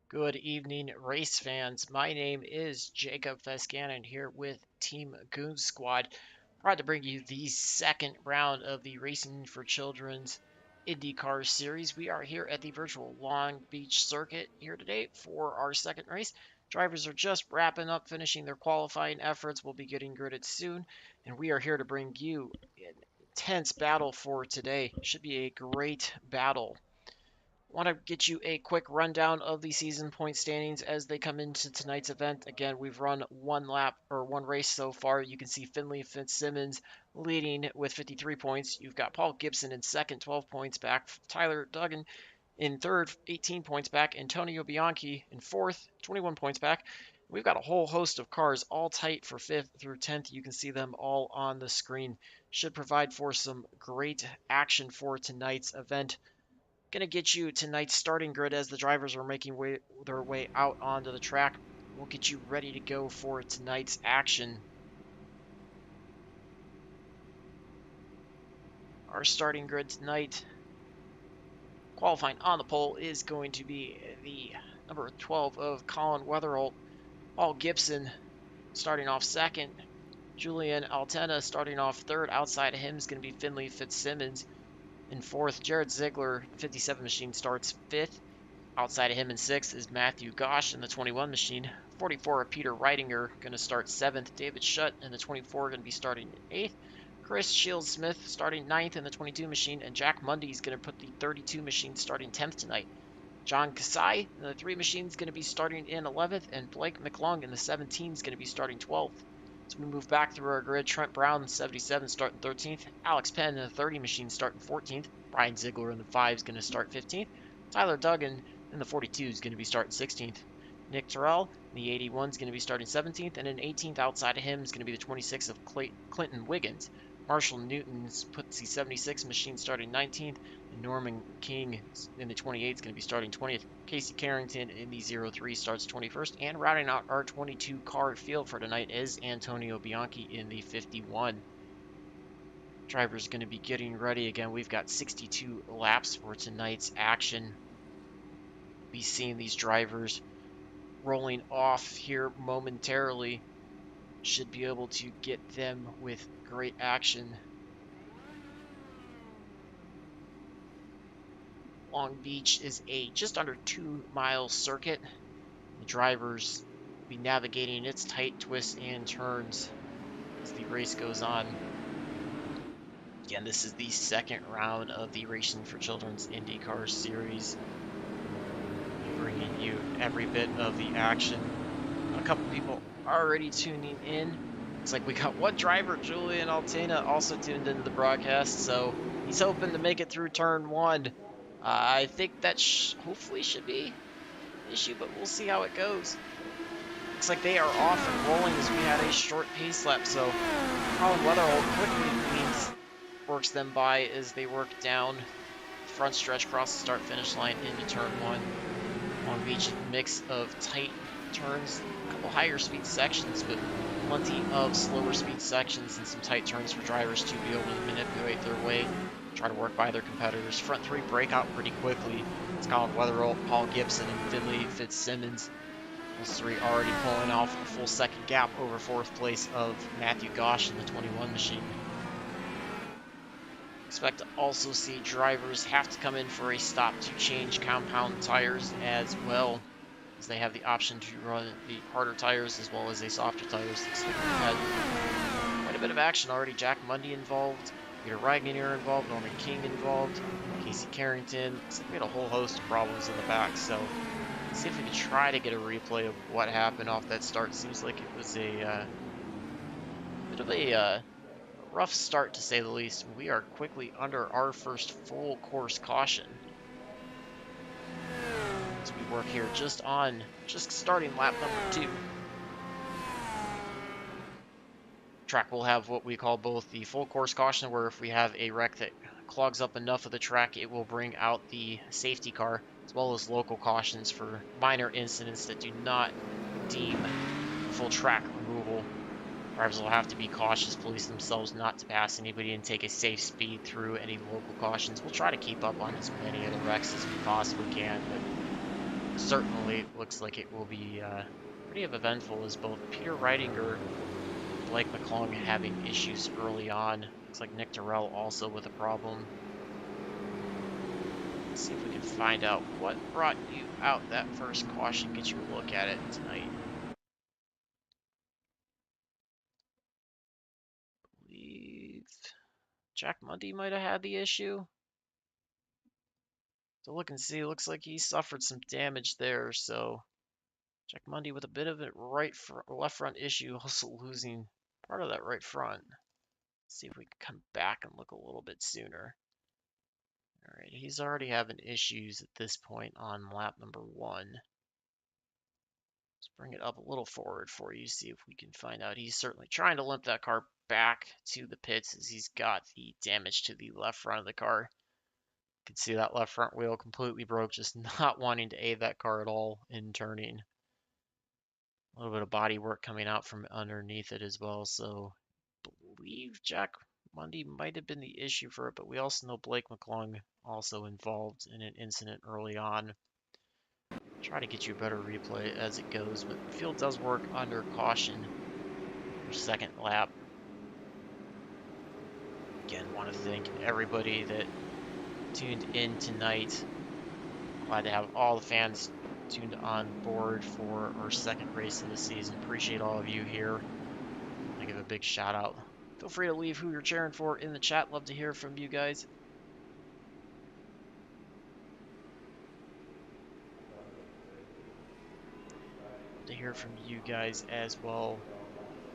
Good evening, race fans. My name is Jacob Fescannon here with Team Goon Squad. Proud to bring you the second round of the Racing for Children's IndyCar series. We are here at the virtual Long Beach circuit here today for our second race. Drivers are just wrapping up, finishing their qualifying efforts. We'll be getting gridded soon, and we are here to bring you an intense battle for today. Should be a great battle. Want to get you a quick rundown of the season point standings as they come into tonight's event. Again, we've run one race so far. You can see Finley Fitzsimmons leading with 53 points. You've got Paul Gibson in second, 12 points back. Tyler Duggan in third, 18 points back. Antonio Bianchi in fourth, 21 points back. We've got a whole host of cars all tight for 5th through 10th. You can see them all on the screen. Should provide for some great action for tonight's event. Going to get you tonight's starting grid as the drivers are making their way out onto the track. We'll get you ready to go for tonight's action. Our starting grid tonight, qualifying on the pole, is going to be the number 12 of Colin Weatherholt. Paul Gibson starting off second. Julian Altena starting off third. Outside of him is going to be Finley Fitzsimmons. In fourth, Jared Ziegler, 57 machine, starts fifth. Outside of him in sixth is Matthew Gosh in the 21 machine. 44, Peter Reidinger, going to start seventh. David Schutt in the 24, going to be starting eighth. Chris Shields-Smith starting ninth in the 22 machine. And Jack Mundy is going to put the 32 machine starting 10th tonight. John Kasai in the 3 machine is going to be starting in 11th. And Blake McClung in the 17 is going to be starting 12th. So we move back through our grid. Trent Brown, 77, starting 13th. Alex Penn in the 30 machine, starting 14th. Brian Ziegler in the 5 is going to start 15th. Tyler Duggan in the 42 is going to be starting 16th. Nick Terrell in the 81 is going to be starting 17th. And in 18th outside of him is going to be the 26 of Clinton Wiggins. Marshall Newton puts the 76 machine starting 19th. And Norman King in the 28 is going to be starting 20th. Casey Carrington in the 03 starts 21st. And rounding out our 22 car field for tonight is Antonio Bianchi in the 51. Driver's going to be getting ready again. We've got 62 laps for tonight's action. Be seeing these drivers rolling off here momentarily. Should be able to get them with great action. Long Beach is a just under 2-mile circuit. The drivers will be navigating its tight twists and turns as the race goes on. Again, this is the second round of the Racing for Children's IndyCar series, bringing you every bit of the action. A couple people already tuning in. Looks like we got one driver, Julian Altena, also tuned into the broadcast, so he's hoping to make it through turn 1. I think that hopefully should be an issue, but we'll see how it goes. Looks like they are off and rolling as we had a short pace lap, so Colin Weatherholt quickly works them by as they work down the front stretch, across the start-finish line into turn 1. Long Beach, mix of tight turns, a couple higher speed sections, but plenty of slower speed sections and some tight turns for drivers to be able to manipulate their way, try to work by their competitors. Front 3 break out pretty quickly. It's Colin Weatherholt, Paul Gibson, and Finley Fitzsimmons. Those 3 already pulling off a full second gap over 4th place of Matthew Gosh in the 21 machine. Expect to also see drivers have to come in for a stop to change compound tires as well, as they have the option to run the harder tires as well as the softer tires. Looks like we've had quite a bit of action already. Jack Mundy involved, Peter Wagoneer involved, Norman King involved, Casey Carrington. Looks like we had a whole host of problems in the back, so let's see if we can try to get a replay of what happened off that start. Seems like it was a bit of a rough start, to say the least. We are quickly under our first full course caution as we work here just starting lap number 2. Track will have what we call both the full course caution, where if we have a wreck that clogs up enough of the track, it will bring out the safety car, as well as local cautions for minor incidents that do not deem full track removal. Drivers will have to be cautious, police themselves not to pass anybody, and take a safe speed through any local cautions. We'll try to keep up on as many of the wrecks as we possibly can, but certainly looks like it will be pretty eventful, as both Peter Reidinger, Blake McClung having issues early on. Looks like Nick Terrell also with a problem. Let's see if we can find out what brought you out that first caution, get you a look at it tonight. I believe Jack Mundy might have had the issue. To look and see, looks like he suffered some damage there, so Jack Mundy with a bit of a left front issue, also losing part of that right front. Let's see if we can come back and look a little bit sooner. All right, he's already having issues at this point on lap number 1. Let's bring it up a little forward for you, see if we can find out. He's certainly trying to limp that car back to the pits, as he's got the damage to the left front of the car. You can see that left front wheel completely broke, just not wanting to aid that car at all in turning. A little bit of body work coming out from underneath it as well, so I believe Jack Mundy might have been the issue for it, but we also know Blake McClung also involved in an incident early on. Try to get you a better replay as it goes, but the field does work under caution for second lap. Again, want to thank everybody that tuned in tonight. Glad to have all the fans tuned on board for our second race of the season. Appreciate all of you here. I give a big shout out. Feel free to leave who you're cheering for in the chat. Love to hear from you guys. Love to hear from you guys as well.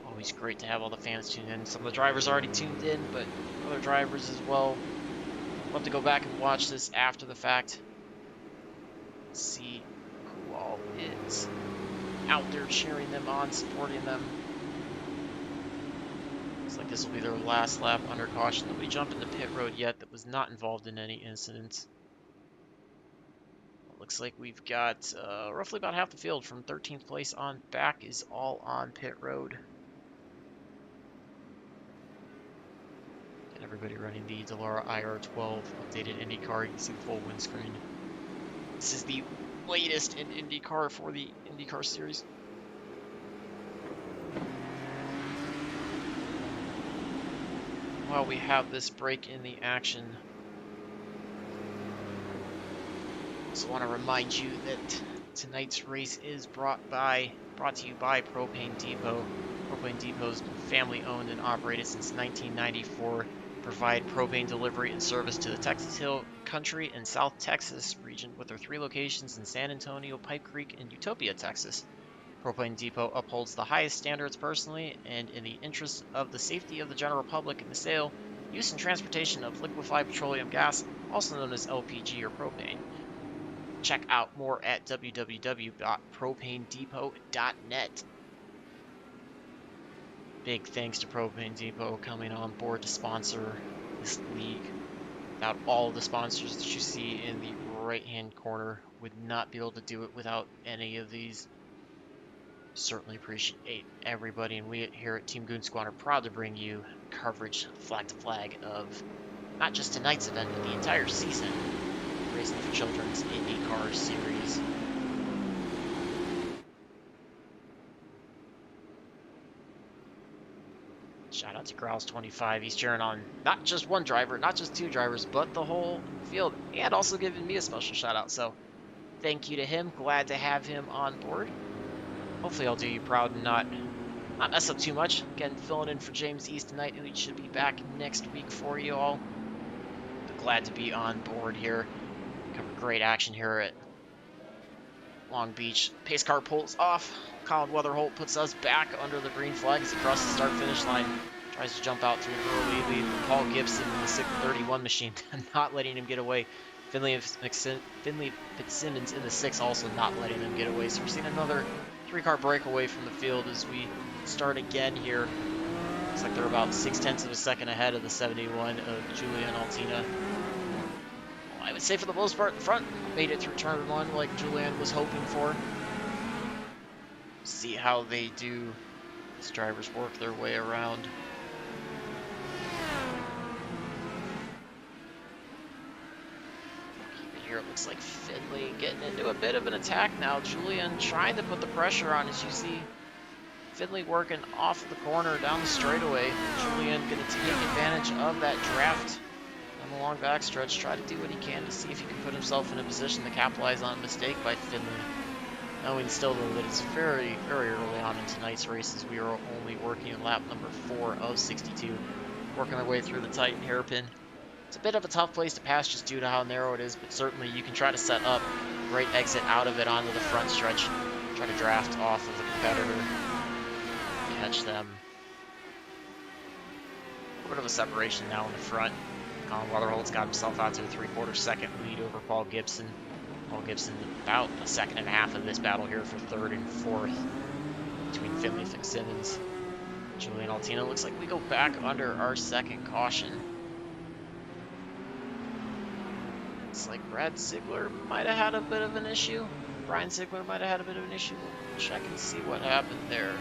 Always great to have all the fans tuned in. Some of the drivers already tuned in, but other drivers as well. Love to go back and watch this after the fact. See who all is out there cheering them on, supporting them. Looks like this will be their last lap under caution. Nobody jumped into pit road yet that was not involved in any incidents. Looks like we've got roughly about half the field from 13th place on back is all on pit road. And everybody running the Dallara IR12 updated IndyCar. You can see the full windscreen. This is the latest in IndyCar for the IndyCar series. While we have this break in the action, I also want to remind you that tonight's race is brought to you by Propane Depot. Propane Depot has been family owned and operated since 1994. Provide propane delivery and service to the Texas Hill Country and South Texas region with their 3 locations in San Antonio, Pipe Creek, and Utopia, Texas. Propane Depot upholds the highest standards personally and in the interest of the safety of the general public in the sale, use, and transportation of liquefied petroleum gas, also known as LPG or propane. Check out more at www.propanedepot.net. Big thanks to Propane Depot coming on board to sponsor this league. Without all of the sponsors that you see in the right-hand corner, would not be able to do it without any of these. Certainly appreciate everybody, and we here at Team Goon Squad are proud to bring you coverage flag to flag of not just tonight's event, but the entire season, Racing for Children's IndyCar series. Shout out to Grouse 25. He's cheering on not just one driver, not just two drivers, but the whole field, and also giving me a special shout out. So thank you to him. Glad to have him on board. Hopefully I'll do you proud and not mess up too much. Again, filling in for James East tonight, who should be back next week for you all. But glad to be on board here. Cover great action here at Long Beach. Pace car pulls off. Colin Weatherholt puts us back under the green flag as he crosses the start-finish line. Tries to jump out to an early lead. Paul Gibson in the 631 machine, not letting him get away. Finley Fitzsimmons in the 6 also not letting them get away. So we're seeing another 3-car breakaway from the field as we start again here. Looks like they're about 0.6 of a second ahead of the 71 of Julian Altina. I would say for the most part, the front made it through turn 1 like Julian was hoping for. See how they do. These drivers work their way around. Here it looks like Finley getting into a bit of an attack now. Julian trying to put the pressure on, as you see Finley working off the corner down the straightaway. Julian going to take advantage of that draft on the long backstretch, try to do what he can to see if he can put himself in a position to capitalize on a mistake by Finley. Knowing still though that it's very, very early on in tonight's races. We are only working in lap number 4 of 62, working our way through the tight hairpin. It's a bit of a tough place to pass just due to how narrow it is, but certainly you can try to set up a great exit out of it onto the front stretch. Try to draft off of the competitor, catch them. A little bit of a separation now in the front. Colin Weatherholt's got himself out to a 3/4 second lead over Paul Gibson. Paul Gibson about a second and a half of this battle here for 3rd and 4th between Finley Fitzsimmons. Julian Altina. Looks like we go back under our 2nd caution. It's like Brad Ziegler might have had a bit of an issue. Brian Ziegler might have had a bit of an issue. We'll check and see what happened there.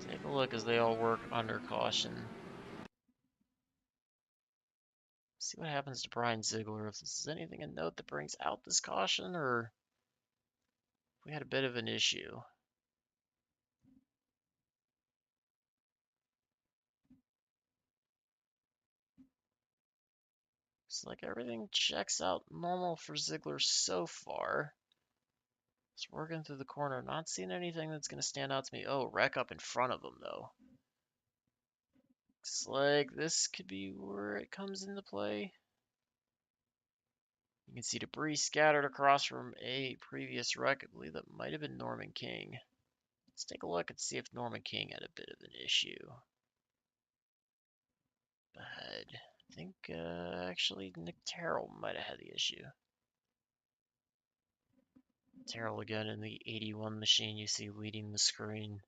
Take a look as they all work under caution. See what happens to Brian Ziegler. If this is anything of note that brings out this caution, or if we had a bit of an issue. Looks like everything checks out normal for Ziegler so far. Just working through the corner, not seeing anything that's going to stand out to me. Oh, wreck up in front of him, though. Looks like this could be where it comes into play. You can see debris scattered across from a previous wreck. I believe that might have been Norman King. Let's take a look and see if Norman King had a bit of an issue. Ahead. I think actually Nick Terrell might have had the issue. Terrell again in the 81 machine you see leading the screen.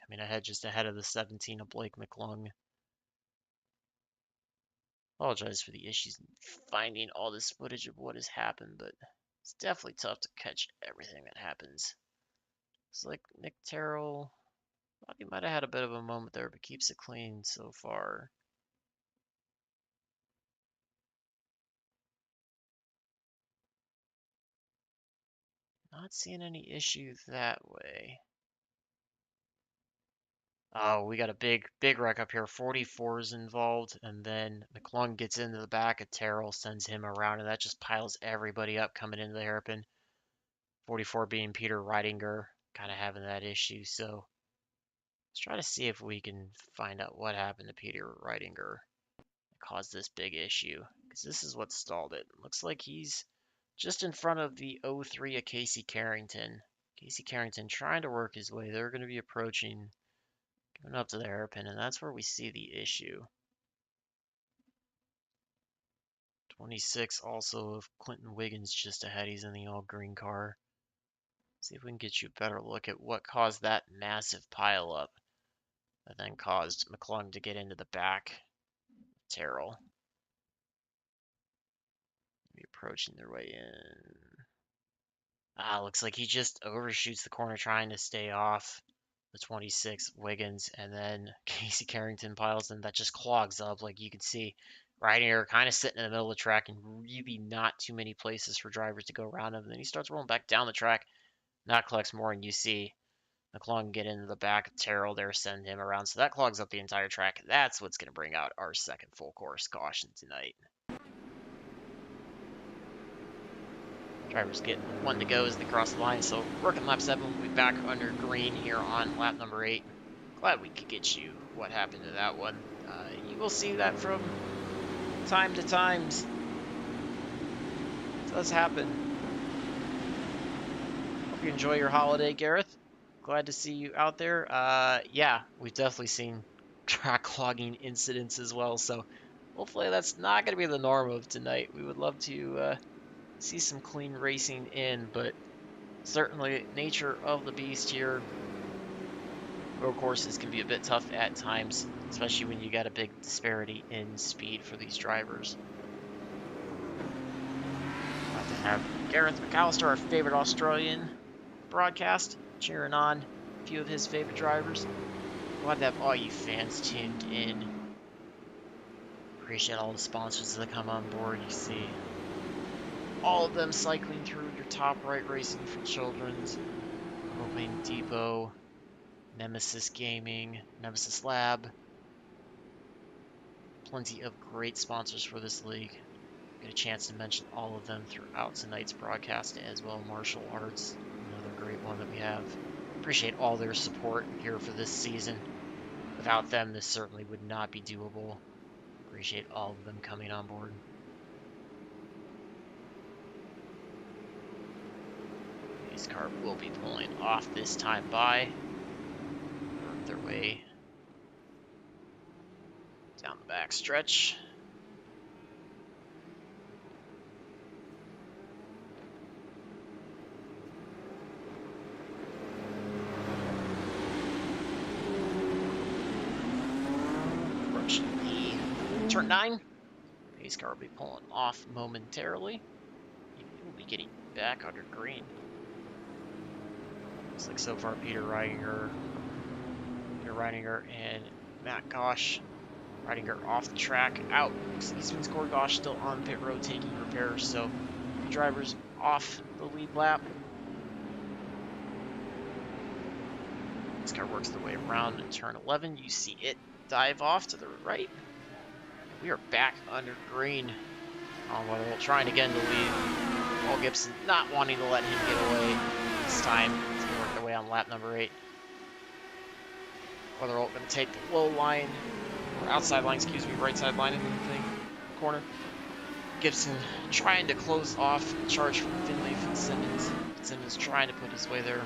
Coming ahead just ahead of the 17 of Blake McClung. Apologize for the issues in finding all this footage of what has happened, but it's definitely tough to catch everything that happens. It's like Nick Terrell, thought he might have had a bit of a moment there, but keeps it clean so far. Not seeing any issue that way. Oh, we got a big wreck up here. 44 is involved, and then McClung gets into the back of Terrell, sends him around, and that just piles everybody up coming into the hairpin. 44 being Peter Reidinger, kind of having that issue. So let's try to see if we can find out what happened to Peter Reidinger that caused this big issue, because this is what stalled it. Looks like he's just in front of the 03 of Casey Carrington. Casey Carrington trying to work his way. They're going to be approaching, coming up to the hairpin, and that's where we see the issue. 26 also of Clinton Wiggins just ahead. He's in the all green car. See if we can get you a better look at what caused that massive pile up that then caused McClung to get into the back. Terrell. Maybe approaching their way in. Looks like he just overshoots the corner trying to stay off the 26 Wiggins, and then Casey Carrington piles in. That just clogs up, like you can see Reidinger kind of sitting in the middle of the track and really not too many places for drivers to go around him. And then he starts rolling back down the track, not collects more, and you see McClung get into the back of Terrell there, send him around. So that clogs up the entire track. That's what's going to bring out our second full course caution tonight. Drivers get one to go as they cross the line. So working lap 7, we'll be back under green here on lap number 8. Glad we could get you what happened to that one. You will see that from time to time. It does happen. Hope you enjoy your holiday, Gareth. Glad to see you out there. Yeah, we've definitely seen track clogging incidents as well, so hopefully that's not going to be the norm of tonight. We would love to see some clean racing in, but certainly nature of the beast here. Road courses can be a bit tough at times, especially when you got a big disparity in speed for these drivers. Glad to have Gareth McAllister, our favorite Australian broadcast, cheering on a few of his favorite drivers. Glad to have all you fans tuned in. Appreciate all the sponsors that come on board. You see all of them cycling through your top right racing for children's. Propane Depot, Nemesis Gaming, Nemesis Lab. Plenty of great sponsors for this league. Get a chance to mention all of them throughout tonight's broadcast as well. Martial Arts, another great one that we have. Appreciate all their support here for this season. Without them, this certainly would not be doable. Appreciate all of them coming on board. This car will be pulling off this time by. Work their way down the back stretch. Approaching the turn 9. Pace car will be pulling off momentarily. He will be getting back under green. Looks like so far Peter Reidinger and Matt Gosh. Reidinger off the track, out. Eastman scored Gosh still on pit road taking repairs, so drivers off the lead lap. This car works their way around in turn 11. You see it dive off to the right. We are back under green on Weatherholt, trying again to lead. Paul Gibson not wanting to let him get away this time. He's going to work their way on lap number 8. Weatherholt going to take the low line, or outside line, excuse me, right side line in the thing, corner. Gibson trying to close off the charge from Finley Fitzsimmons. Fitzsimmons trying to put his way there.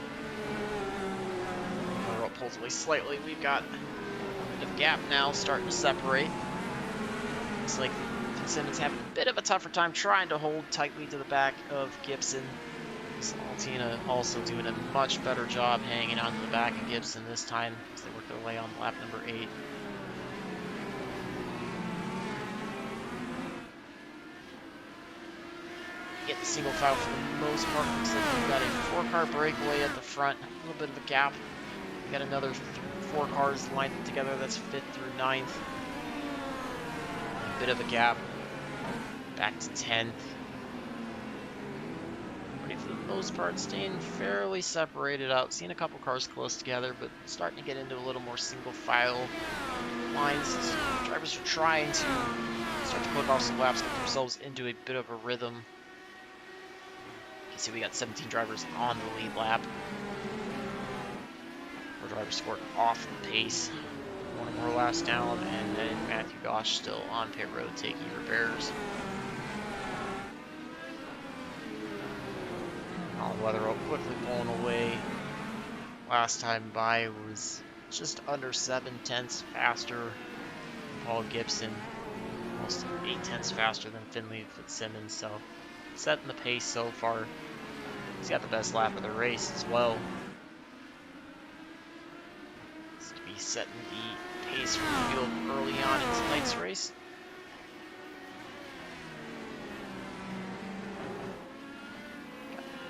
Weatherholt pulls away slightly. We've got a bit of gap now, starting to separate. Looks like Fitzsimmons having a bit of a tougher time trying to hold tightly to the back of Gibson. Altina also doing a much better job hanging on to the back of Gibson this time as they work their way on lap number 8. Get the single file for the most part. Looks like we've got a 4-car breakaway at the front, a little bit of a gap. We got another 4 cars lined together. That's 5th through 9th. A bit of a gap. Back to 10th. For the most part, staying fairly separated out. Seeing a couple cars close together, but starting to get into a little more single file lines. Drivers are trying to start to click off some laps, get themselves into a bit of a rhythm. You can see we got 17 drivers on the lead lap. 4 drivers scored off the pace. 1 more laps down, and then Matthew Gosh still on pit road taking repairs. Weatherholt quickly pulling away. Last time by was just under 7/10 faster. Paul Gibson almost 8/10 faster than Finley Fitzsimmons, so setting the pace so far. He's got the best lap of the race as well. It's to be setting the pace for the field early on in tonight's race.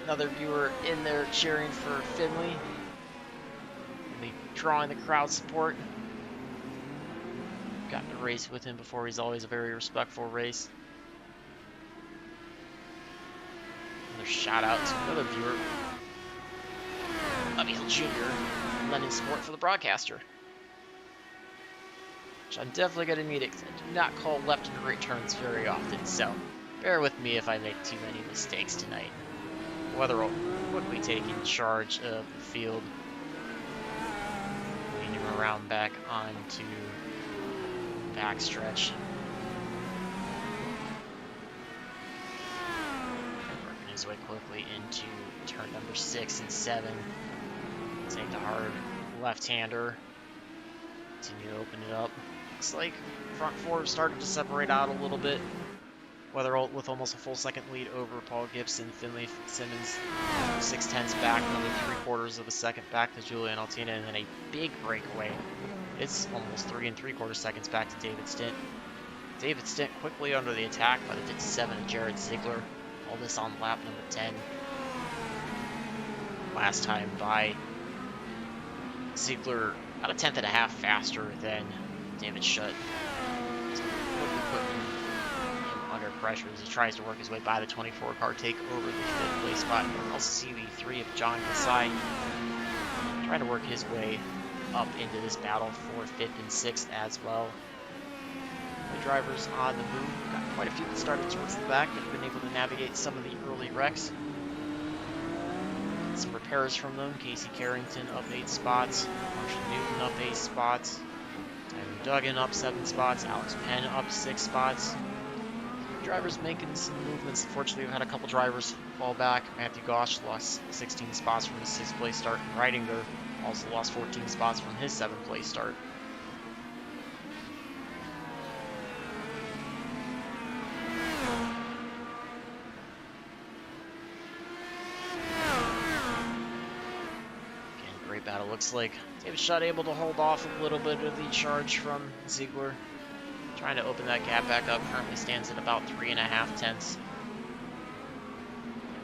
Another viewer in there cheering for Finley. Finley drawing the crowd support. gotten to race with him before. He's always a very respectful race. Another shout out to another viewer, Emil Jr., lending support for the broadcaster. Which I'm definitely going to need it, because I do not call left and right turns very often, so bear with me if I make too many mistakes tonight. Weather will quickly taking charge of the field, leading him around back onto backstretch. Working his way quickly into turn number 6 and 7. Take the hard left-hander. Continue to open it up. Looks like front four started to separate out a little bit. Weatherholt with almost a full second lead over Paul Gibson. Finley Simmons 6/10 back, another 3/4 of a second back to Julian Altina, and then a big breakaway. It's almost 3 3/4 seconds back to David Stint. David Stint quickly under the attack by the pit 7 of Jared Ziegler. All this on lap number 10. Last time by Ziegler about 1/10.5 faster than David Schutt. Putting him under pressure as he tries to work his way by the 24 car, take over the 5th place spot. You can also see the 3 of John Kasai trying to work his way up into this battle for 5th and 6th as well. The drivers on the move, got quite a few that started towards the back, but have been able to navigate some of the early wrecks. Some repairs from them. Casey Carrington up 8 spots, Marshall Newton up 8 spots, Tyler Duggan up 7 spots, Alex Penn up 6 spots. Drivers making some movements. Unfortunately, we've had a couple drivers fall back. Matthew Gosch lost 16 spots from his 6th place start, and Reidinger also lost 14 spots from his 7th place start. Battle. Looks like David Schutt able to hold off a little bit of the charge from Ziegler. Trying to open that gap back up. Currently stands at about 3.5 tenths.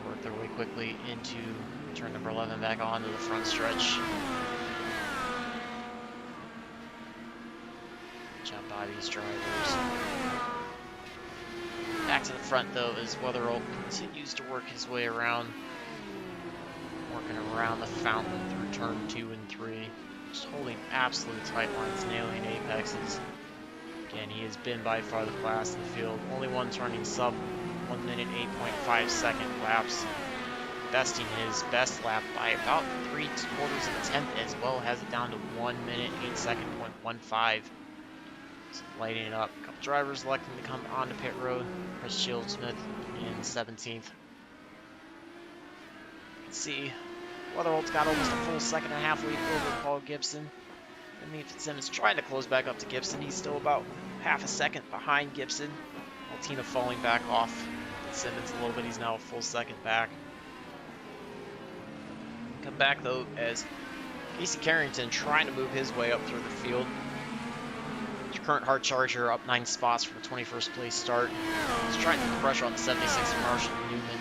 Work their way quickly into turn number 11 back onto the front stretch. Jump by these drivers. Back to the front though as Weatherholt continues to work his way around. Working around the fountain through turn 2 and 3. Just holding absolute tight lines, nailing apexes. Again, he has been by far the class in the field. Only one turning sub 1 minute 8.5 second laps. Besting his best lap by about 3/4 of a tenth as well. Has it down to 1 minute 8 second 0.15. So lighting it up. A couple drivers electing to come onto pit road. Chris Shieldsmith in 17th. See, Weatherholt's got almost a full 2.5 lead over Paul Gibson. Finley Simmons trying to close back up to Gibson. He's still about half a second behind Gibson. Altina falling back off Simmons a little bit. He's now a full second back. Come back though as Casey Carrington trying to move his way up through the field. Current hard charger up 9 spots from the 21st place start. He's trying to put pressure on the 76 of Marshall Newman.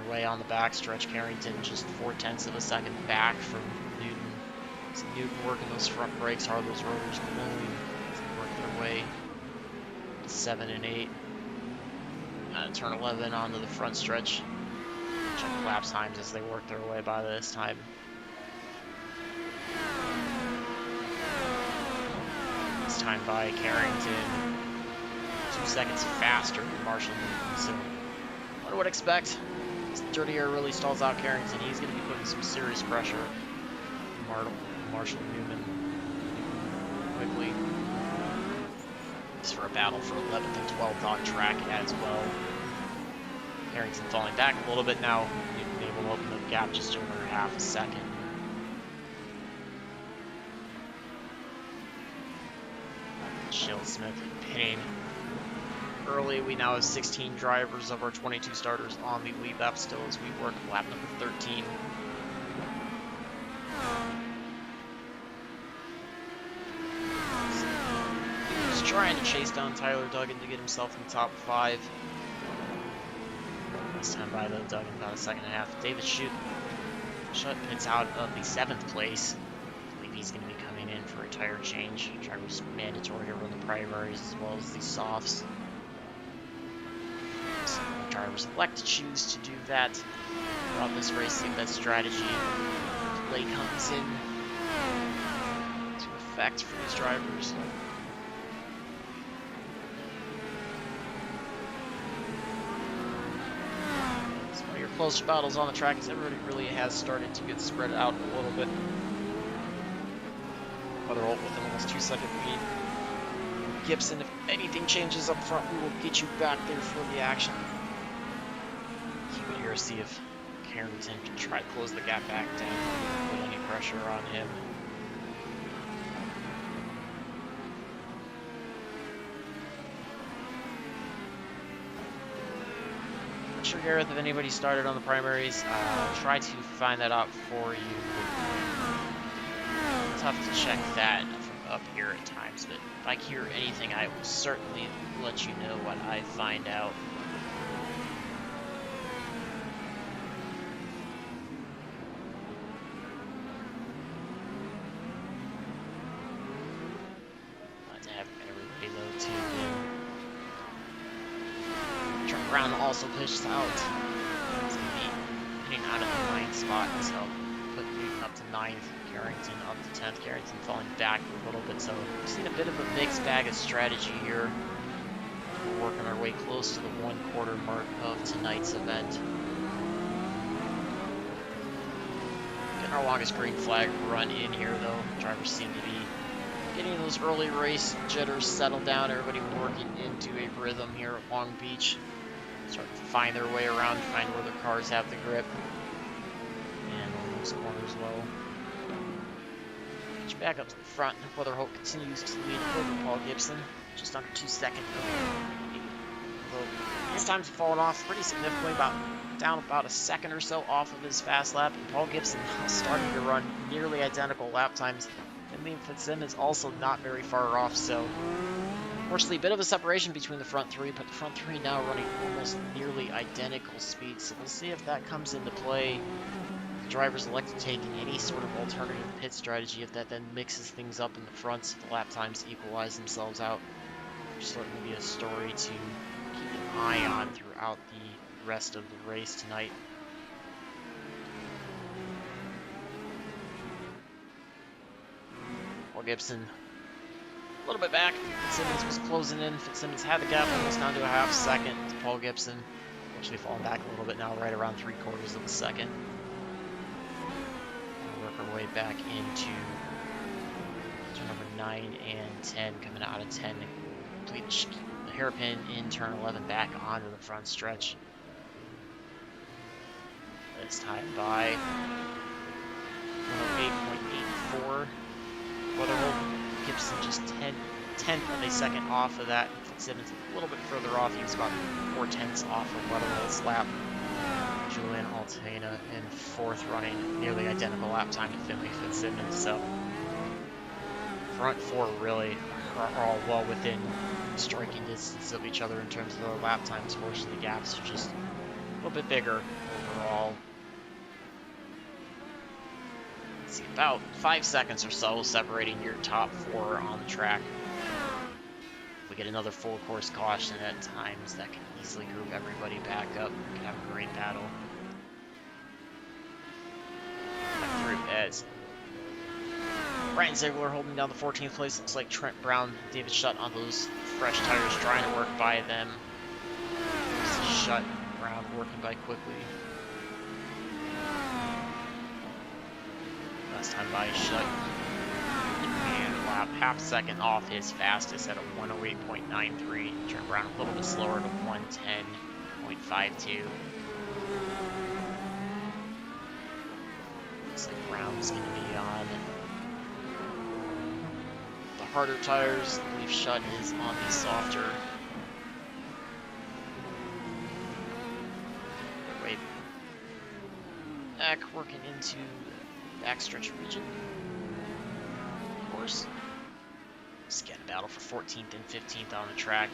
Way on the backstretch, Carrington just 0.4 of a second back from Newton. So Newton working those front brakes, hard those rotors glowing as they work their way to 7 and 8. Turn 11 onto the front stretch. Check lap times as they work their way by this time. This time by Carrington, 2 seconds faster than Marshall Newton. So what I would expect. Dirty air really stalls out Carrington. He's going to be putting some serious pressure on Marshall Newman quickly. Just for a battle for 11th and 12th on track as well. Carrington falling back a little bit now. Newton able to open the gap just over half a second. Shieldsmith pitting early. We now have 16 drivers of our 22 starters on the lead lap still as we work lap number 13. Just trying to chase down Tyler Duggan to get himself in the top 5. This time by the Duggan about a 2.5. David Schutt pits out of the 7th place. I believe he's going to be coming checking in for a tire change. Drivers mandatory to run the primaries as well as the softs. Some drivers elect to choose to do that throughout this race, see if that strategy play comes in to effect for these drivers. It's one of your closer battles on the track, as everybody really has started to get spread out a little bit. Weatherholt with an almost 2-second lead. Gibson, if anything changes up front, we will get you back there for the action. Keep it here, see if Carrington can try to close the gap back down, put any pressure on him. Not sure, Gareth, if anybody started on the primaries. I'll try to find that out for you. Tough to check that from up here at times, but if I hear anything, I will certainly let you know what I find out. Glad to have everybody low tuned in. Trent Brown also pushed out. He's going to be hitting out of the 9th spot, so put Newton up to 9th. Carrington up to 10th. Carrington falling back a little bit, so we've seen a bit of a mixed bag of strategy here. We're working our way close to the 1/4 mark of tonight's event. Getting our longest green flag run in here, though. Drivers seem to be getting those early race jitters settled down. Everybody working into a rhythm here at Long Beach. Starting to find their way around, find where their cars have the grip. And on those corners low. Back up to the front. Weatherholt continues to lead over Paul Gibson, just under 2 seconds. His time's fallen off pretty significantly, down about a second or so off of his fast lap. And Paul Gibson starting to run nearly identical lap times. And Liam Fitzsimmons also not very far off. So, unfortunately, a bit of a separation between the front three, but the front three now running almost nearly identical speeds. So we'll see if that comes into play. Drivers elect to take any sort of alternative pit strategy if that then mixes things up in the front so the lap times equalize themselves out. There's certainly be a story to keep an eye on throughout the rest of the race tonight. Paul Gibson a little bit back. Fitzsimmons was closing in. Fitzsimmons had the gap almost down to a 1/2 second to Paul Gibson. Actually falling back a little bit now, right around 3/4 of a second. Our way back into turn number 9 and 10, coming out of 10, complete the hairpin in turn 11 back onto the front stretch. This time by 108.84. Weatherholt, Gibson just 10th of a second off of that. Fitzsimmons a little bit further off. He was about 4/10 off of Weatherholt's lap. Julian Altena in 4th, running nearly identical lap time to Finley Fitzsimmons. So front 4 really are all well within striking distance of each other in terms of their lap times. Fortunately, the gaps are just a little bit bigger overall. Let's see, about 5 seconds or so separating your top 4 on the track. If we get another full course caution at times, that can easily group everybody back up. We can have a great battle. Through as Brian Ziegler holding down the 14th place. Looks like Trent Brown, David Shutt on those fresh tires, trying to work by them. Shutt, Brown working by quickly. Last time by Shutt. And a lap, 1/2 second off his fastest at a 108.93. Trent Brown a little bit slower to 110.52. Looks like Brown's going to be on the harder tires. I believe Shutt is on the softer. Wait. Back working into the backstretch region. Of course. Just getting a battle for 14th and 15th on the track.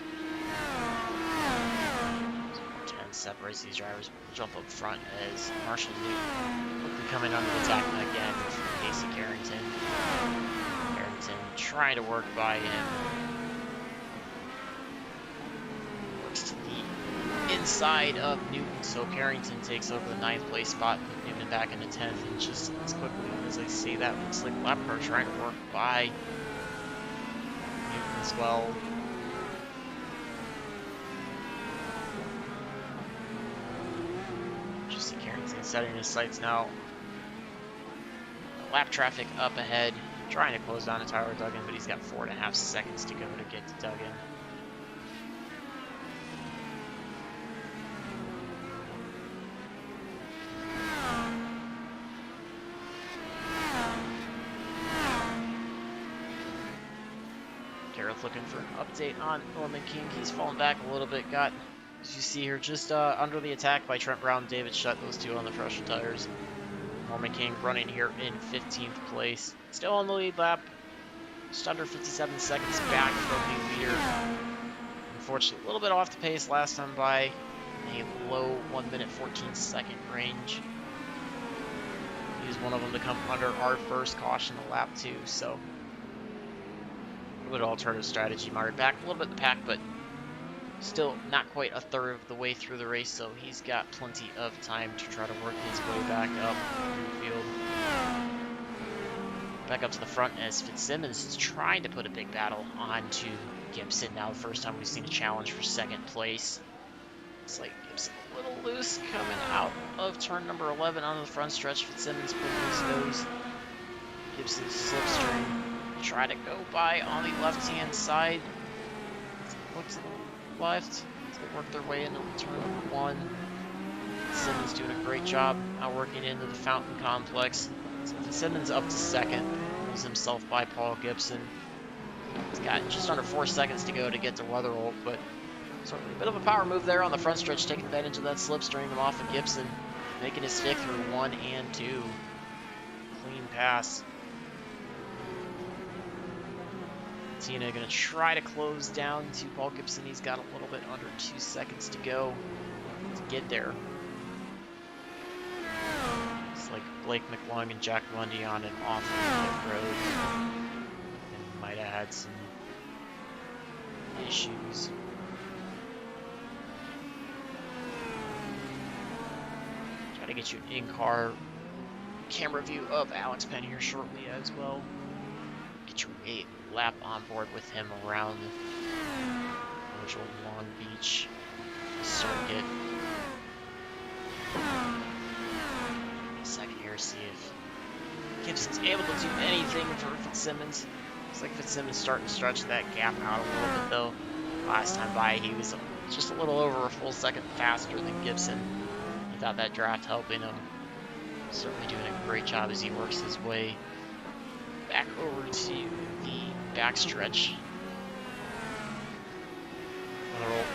10 separates these drivers. Jump up front as Marshall Newton quickly coming under attack again from Casey Carrington. trying to work by him. Works to the inside of Newton, so Carrington takes over the 9th place spot, put Newton back into 10th, and just as quickly as I say that, looks like lap car trying to work by Newton as well. Just see Carrington setting his sights now. Lap traffic up ahead, trying to close down to Tyler Duggan, but he's got 4.5 seconds to go to get to Duggan. Gareth looking for an update on Norman King. He's fallen back a little bit. Got, as you see here, just under the attack by Trent Brown and David Shutt, those two on the fresher tires. Norman King running here in 15th place. Still on the lead lap. Just under 57 seconds back from the leader. Unfortunately, a little bit off the pace last time by a low 1 minute 14 second range. He was one of them to come under our first caution of lap 2, so a little bit of alternative strategy. Mired back a little bit in the pack, but still not quite a third of the way through the race, so he's got plenty of time to try to work his way back up through the field. Back up to the front as Fitzsimmons is trying to put a big battle onto Gibson. Now the first time we've seen a challenge for 2nd place. Looks like Gibson a little loose coming out of turn number 11 onto the front stretch. Fitzsimmons putting his nose. Gibson's slipstream. Try to go by on the left-hand side. Look to the left as they work their way into turn number 1. Fitzsimmons doing a great job out working into the Fountain Complex. So Fitzsimmons up to 2nd, pulls himself by Paul Gibson. He's got just under 4 seconds to go to get to Weatherholt, but certainly a bit of a power move there on the front stretch, taking advantage of that slipstream off of Gibson, making his stick through 1 and 2. Clean pass. Tina going to try to close down to Paul Gibson. He's got a little bit under 2 seconds to go to get there. It's like Blake McClung and Jack Lundy on and off the pit road. And might have had some issues. Try to get you an in-car camera view of Alex Penn here shortly as well. Get you a lap on board with him around the original Long Beach circuit. A second here, see if Gibson's able to do anything for Fitzsimmons. Looks like Fitzsimmons starting to stretch that gap out a little bit though. Last time by he was just a little over a full second faster than Gibson. He thought that draft helping him. Certainly doing a great job as he works his way back over to the backstretch. Weatherholt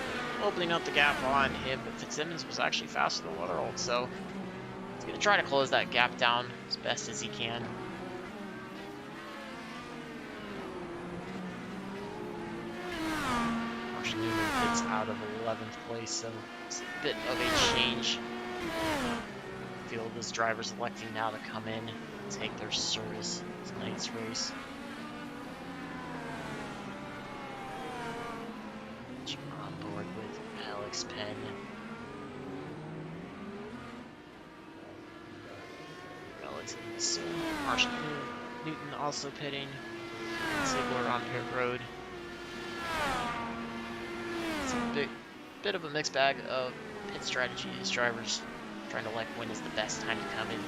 opening up the gap on him, but Fitzsimmons was actually faster than Weatherholt, so he's going to try to close that gap down as best as he can. Marshall Newman hits out of 11th place, so it's a bit of a change. Field as drivers electing now to come in and take their service tonight's race. On board with Alex Penn. Relatively soon. Marshall Newton also pitting. Ziegler on pit road. It's a bit of a mixed bag of pit strategy as drivers trying to elect when is the best time to come in.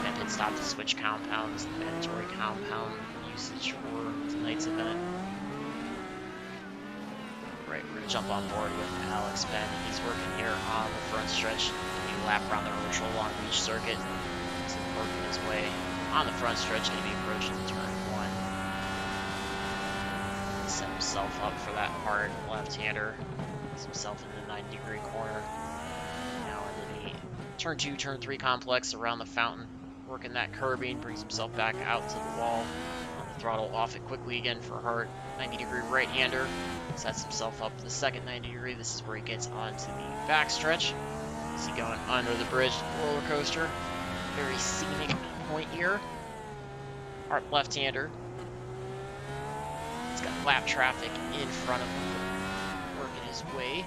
That pit stop to switch compounds, the mandatory compound usage for tonight's event. Right, we're going to jump on board with Alex Penn. He's working here on the front stretch. He lap around the original Long Beach circuit. He's working his way on the front stretch, going to be approaching turn 1. Set himself up for that hard left-hander. Puts himself in the 90-degree corner. Now into the turn 2, turn 3 complex around the fountain. Working that curbing, brings himself back out to the wall. On the throttle off it quickly again for Hart. 90-degree right-hander. Sets himself up for the second 90-degree. This is where he gets onto the backstretch. Is he going under the bridge, roller coaster? Very scenic point here. Hart left-hander. got lap traffic in front of him, working his way.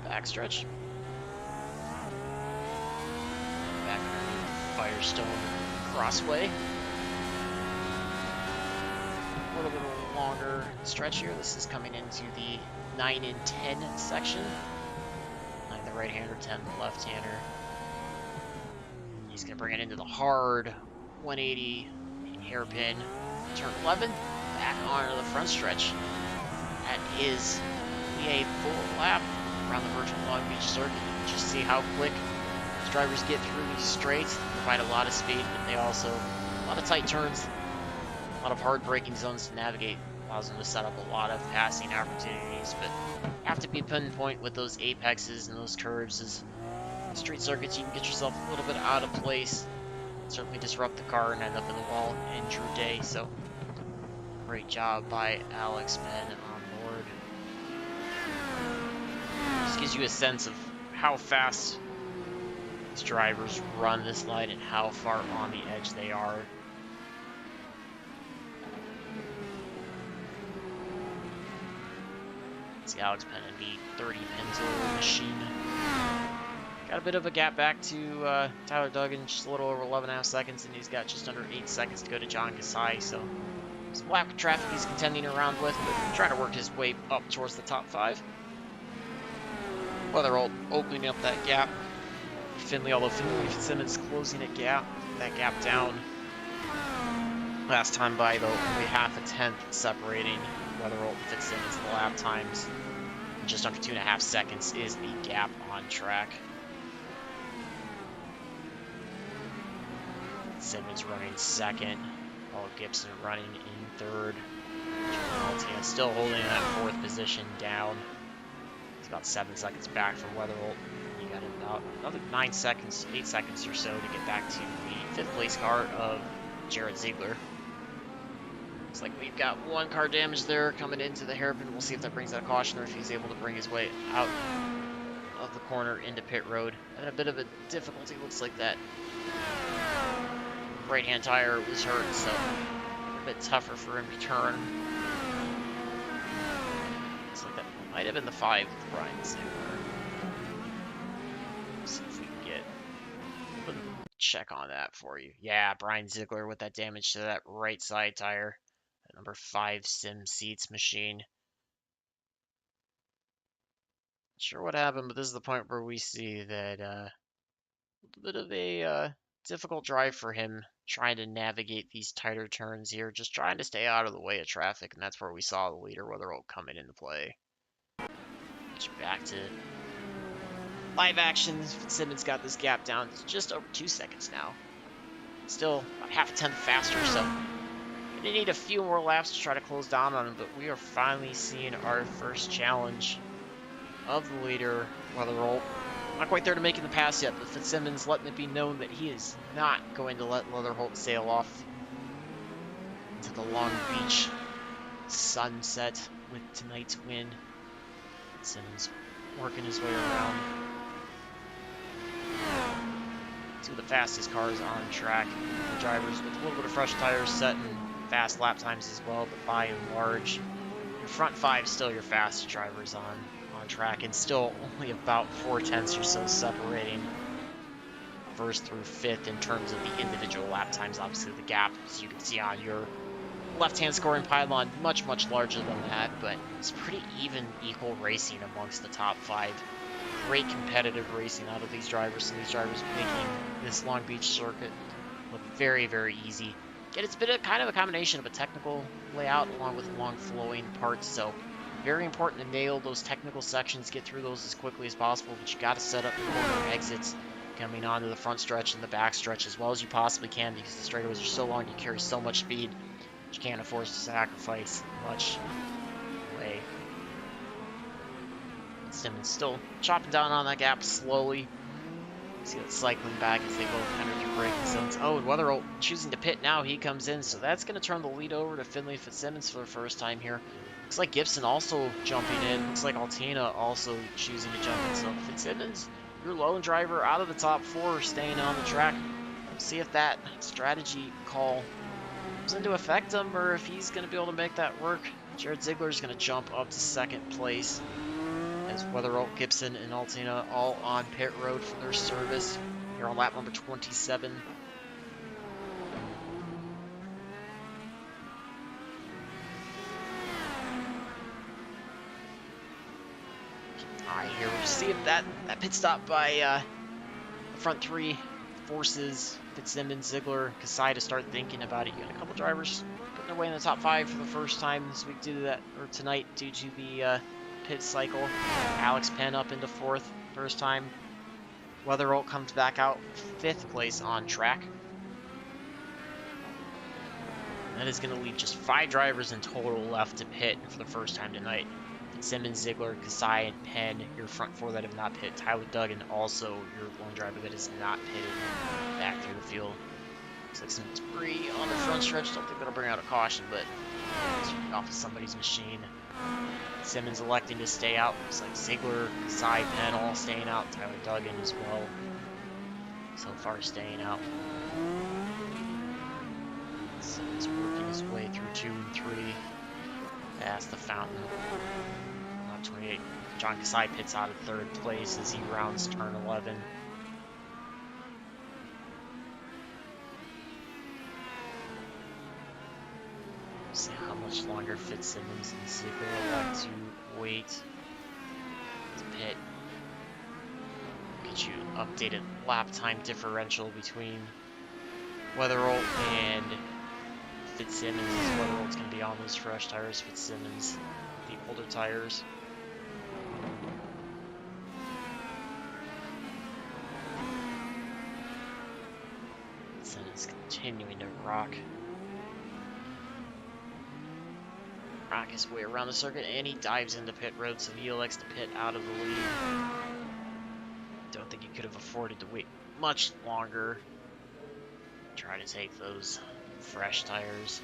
Backstretch. Back underneath Firestone Crossway. A little bit longer stretch here. This is coming into the 9 and 10 section. 9 the right-hander, 10 the left-hander. He's going to bring it into the hard 180 hairpin. Turn 11, back onto the front stretch. That is a full lap around the virtual Long Beach circuit. Just see how quick these drivers get through these straights. They provide a lot of speed, but they also, a lot of tight turns, a lot of hard braking zones to navigate. Allows them to set up a lot of passing opportunities, but you have to be pinpoint with those apexes and those curves. As street circuits, you can get yourself a little bit out of place, certainly disrupt the car and end up in the wall and Drew Day. So great job by Alex Penn on board. Just gives you a sense of how fast these drivers run this line and how far on the edge they are. See Alex Penn and the 30 Pinto machine. Got a bit of a gap back to Tyler Duggan, just a little over 11.5 seconds, and he's got just under 8 seconds to go to John Kasai. So some lap traffic he's contending around with, but trying to work his way up towards the top 5. Weather opening up that gap. Finley, although Finley Fitzsimmons closing that gap down. Last time by, though, only half a tenth separating Weatherholt and Fitzsimmons in the lap times. Just under 2.5 seconds is the gap on track. Simmons running second. Paul Gibson running in third. Altina still holding that 4th position down. He's about 7 seconds back from Weatherholt. You got about another 8 seconds or so to get back to the 5th place car of Jared Ziegler. Looks like we've got 1 car damage there coming into the hairpin. We'll see if that brings out a caution or if he's able to bring his way out of the corner into pit road. And a bit of a difficulty, looks like that right-hand tire was hurt, so a bit tougher for him to turn. Looks like that might have been the 5 with Brian Ziegler. Let's see if we can get a check on that for you. Yeah, Brian Ziegler with that damage to that right side tire. That number 5 Sim Seats machine. Not sure what happened, but this is the point where we see that a little bit of a difficult drive for him, trying to navigate these tighter turns here, just trying to stay out of the way of traffic, and that's where we saw the leader Weatherholt coming into play. Back to live action. Simmons got this gap down to just over 2 seconds now. Still about half a tenth faster, so we need a few more laps to try to close down on him, but we are finally seeing our first challenge of the leader, Weatherholt. Not quite there to making the pass yet, but Fitzsimmons letting it be known that he is not going to let Weatherholt sail off into the Long Beach sunset with tonight's win. Fitzsimmons working his way around. 2 of the fastest cars on track. The drivers with a little bit of fresh tires setting fast lap times as well, but by and large, your front 5 still your fastest drivers on track, and still only about 4/10 or so separating 1st through 5th in terms of the individual lap times. Obviously the gap, as you can see on your left-hand scoring pylon, much larger than that, but it's pretty even, equal racing amongst the top 5. Great competitive racing out of these drivers, and these drivers making this Long Beach circuit look very easy. Yet it's been kind of a combination of a technical layout along with long flowing parts, so very important to nail those technical sections, get through those as quickly as possible, but you got to set up the corner exits coming onto the front stretch and the back stretch as well as you possibly can, because the straightaways are so long, you carry so much speed, you can't afford to sacrifice much way. Simmons still chopping down on that gap slowly. See that cycling back as they both enter through braking zones. Oh, and Weatherholt choosing to pit now. He comes in, so that's going to turn the lead over to Finley Fitzsimmons for the first time here. Looks like Gibson also jumping in. Looks like Altina also choosing to jump in. So Fitzsimmons, your lone driver out of the top 4, staying on the track. We'll see if that strategy call comes in to affect him, or if he's going to be able to make that work. Jared Ziegler's going to jump up to second place as Weatherall, Gibson, and Altina all on pit road for their service here on lap number 27. Alright, here we're seeing that pit stop by the front three forces Fitzsimmons, Ziegler, Kasai to start thinking about it. You got a couple drivers putting their way in the top 5 for the first time this week due to that, or tonight due to the pit cycle. Alex Penn up into 4th, first time. Weatherall comes back out 5th place on track. That is going to leave just 5 drivers in total left to pit for the first time tonight. Fitzsimmons, Ziegler, Kasai, and Penn, your front 4 that have not pitted. Tyler Duggan, also your one driver that is not pitted back through the field. Looks like some Prix on the front stretch. Don't think that'll bring out a caution, but it's off of somebody's machine. Simmons electing to stay out. Looks like Ziegler, Kasai, Penn all staying out. Tyler Duggan as well. So far staying out. Simmons working his way through 2 and 3. Past the fountain. Lap 28. John Kasai pits out of 3rd place as he rounds turn 11. See how much longer Fitzsimmons and Ziegler elect to wait to pit. Get you updated lap time differential between Weatherall and Fitzsimmons. Weatherall's going to be on those fresh tires. Fitzsimmons, the older tires. Fitzsimmons continuing to rock his way around the circuit, and he dives into pit road, so he elects to pit out of the lead. Don't think he could have afforded to wait much longer. Try to take those fresh tires.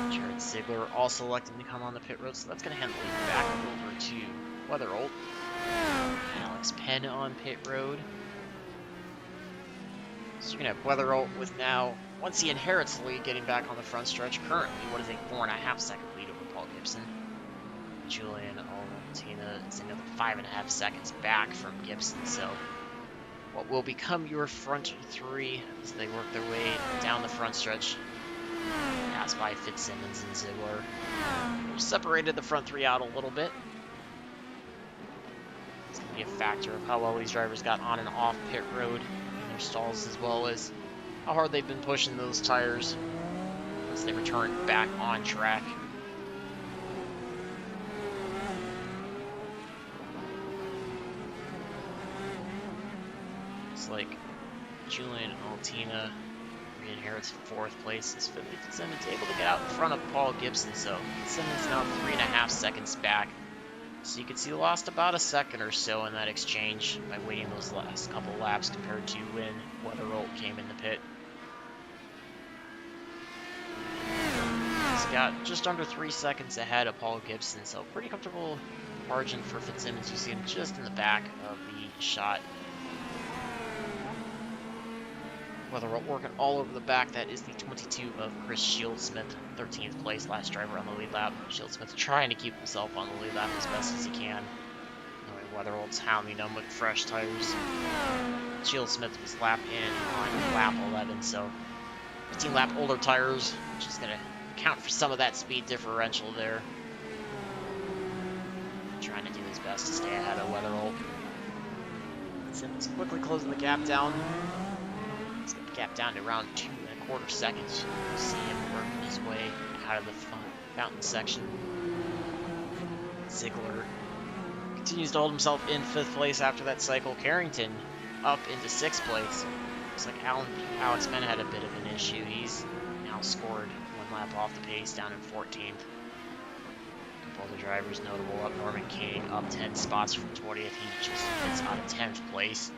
Jared Ziegler also electing to come on the pit road, so that's going to hand the lead back over to Weatherall. Alex Penn on pit road. So you're going to have Weatherall with now, once he inherits the lead, getting back on the front stretch. Currently, what is a 4.5 second lead over Paul Gibson. Julian Altina is another 5.5 seconds back from Gibson, so what will become your front 3 as they work their way down the front stretch. Passed by Fitzsimmons and Ziegler. They've separated the front 3 out a little bit. It's going to be a factor of how well these drivers got on and off pit road in their stalls, as well as how hard they've been pushing those tires once they return back on track. Looks like Julian Altina re-inherits 4th place as Fitzsimmons able to get out in front of Paul Gibson, so Fitzsimmons now 3.5 seconds back. So you can see lost about a second or so in that exchange by waiting those last couple laps compared to when Weatherall came in the pit. He's got just under 3 seconds ahead of Paul Gibson, so pretty comfortable margin for Fitzsimmons. You see him just in the back of the shot. Weatherall working all over the back. That is the 22 of Chris Shieldsmith, 13th place, last driver on the lead lap. Shieldsmith trying to keep himself on the lead lap as best as he can. Weatherall's hounding him with fresh tires. Shieldsmith was lap in on lap 11, so 15 lap older tires, which is going to account for some of that speed differential there. Trying to do his best to stay ahead of Weatherall. Simmons quickly closing the gap down. He's got the gap down to around 2.25 seconds. You see him working his way out of the fountain section. Ziegler continues to hold himself in 5th place after that cycle. Carrington up into 6th place. Looks like Alex Penn had a bit of an issue. He's now scored 1 lap off the pace, down in 14th. A couple other drivers notable up. Norman King up 10 spots from 20th. He just gets out of 10th place.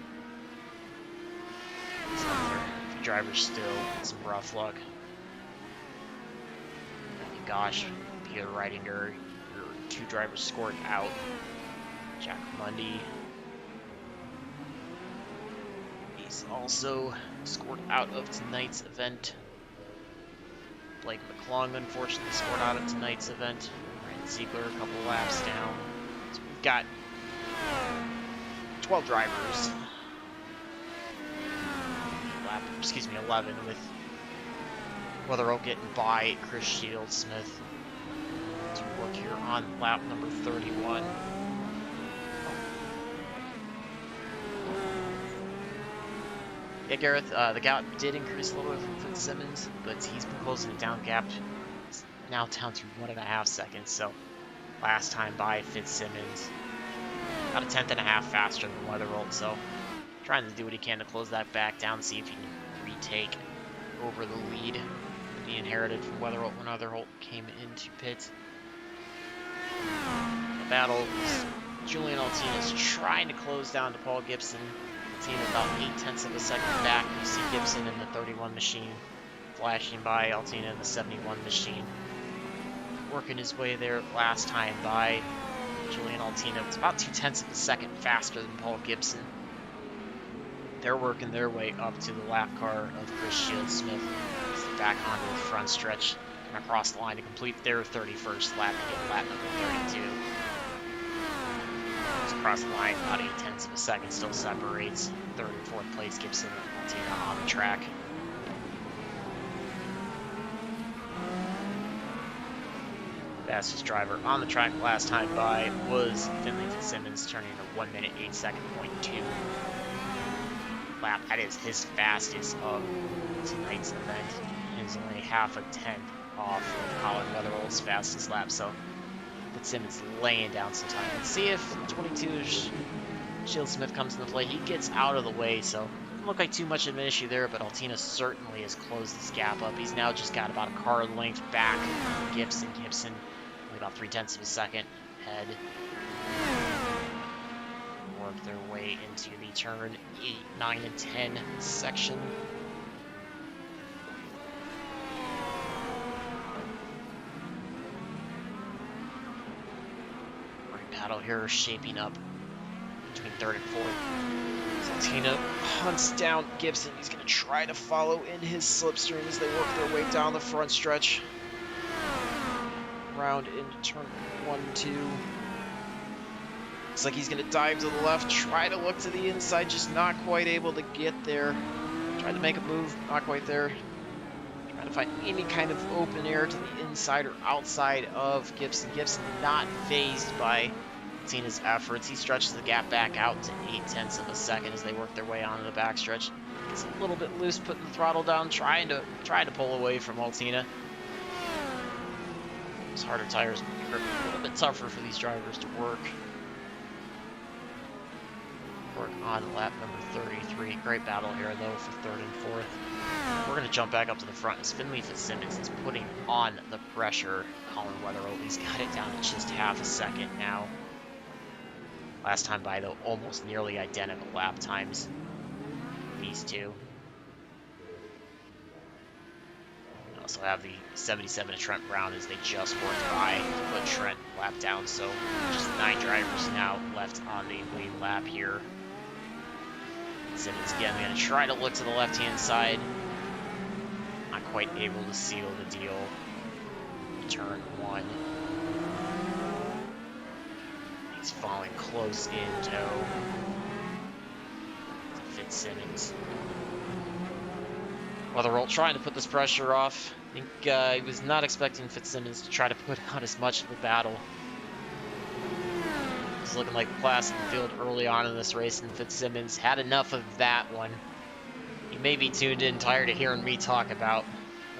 So a few drivers still with some rough luck. Gosh, Peter Reidinger, your 2 drivers scored out. Jack Mundy, he's also scored out of tonight's event. Blake McClung unfortunately scored out of tonight's event. Ryan Ziegler a couple laps down. So we've got 12 drivers. 11 with Weatherall getting by Chris Shields-Smith to work here on lap number 31. Yeah, Gareth, the gap did increase a little bit from Fitzsimmons, but he's been closing it down. Gap is now down to 1.5 seconds. So last time by Fitzsimmons, about a 1/10.5 faster than Weatherall. So trying to do what he can to close that back down, see if he can retake over the lead that he inherited from Weatherall when Weatherall came into pit. The battle is Julian Altina is trying to close down to Paul Gibson. Altina about 0.8 of a second back. You see Gibson in the 31 machine flashing by Altina in the 71 machine. Working his way there last time by Julian Altina. It's about 0.2 of a second faster than Paul Gibson. They're working their way up to the lap car of Chris Shields-Smith. Back onto the front stretch and across the line to complete their 31st lap and get lap number 32. It's across the line, about 0.8 of a second still separates third and fourth place Gibson and Altina on the track. Fastest driver on the track last time by was Finley Fitzsimmons, turning a 1 minute 8 second .2 lap. That is his fastest of tonight's event. He's only half a tenth off of Colin Weatherall's fastest lap, so Fitzsimmons laying down some time. Let's see if 22's Shields-Smith comes into play. He gets out of the way, so doesn't look like too much of an issue there, but Altina certainly has closed this gap up. He's now just got about a car length back from Gibson. Gibson only about 0.3 of a second ahead. Work their way into the turn 8, 9, and 10 section. Great battle here shaping up between third and fourth. Altina hunts down Gibson. He's going to try to follow in his slipstream as they work their way down the front stretch. Round into turn 1, 2. Looks like he's going to dive to the left, try to look to the inside, just not quite able to get there. Tried to make a move, not quite there. Trying to find any kind of open air to the inside or outside of Gibson. Gibson not fazed by Altina's efforts. He stretches the gap back out to 0.8 of a second as they work their way onto the backstretch. Gets a little bit loose, putting the throttle down, trying to pull away from Altina. Those harder tires are a little bit tougher for these drivers to work. Work on lap number 33. Great battle here, though, for third and fourth. We're going to jump back up to the front as Finley Fitzsimmons is putting on the pressure. Colin Weatherall, he's got it down to just half a second now. Last time by, though, almost nearly identical lap times. These two. We also have the 77 of Trent Brown as they just worked by to put Trent lap down. So just 9 drivers now left on the lead lap here. Simmons again going to try to look to the left-hand side. Not quite able to seal the deal. Turn 1. He's falling close in tow to Fitzsimmons. Weatherall trying to put this pressure off. I think he was not expecting Fitzsimmons to try to put out as much of a battle. It's looking like the class in the field early on in this race, and Fitzsimmons had enough of that one. He may be tuned in, tired of hearing me talk about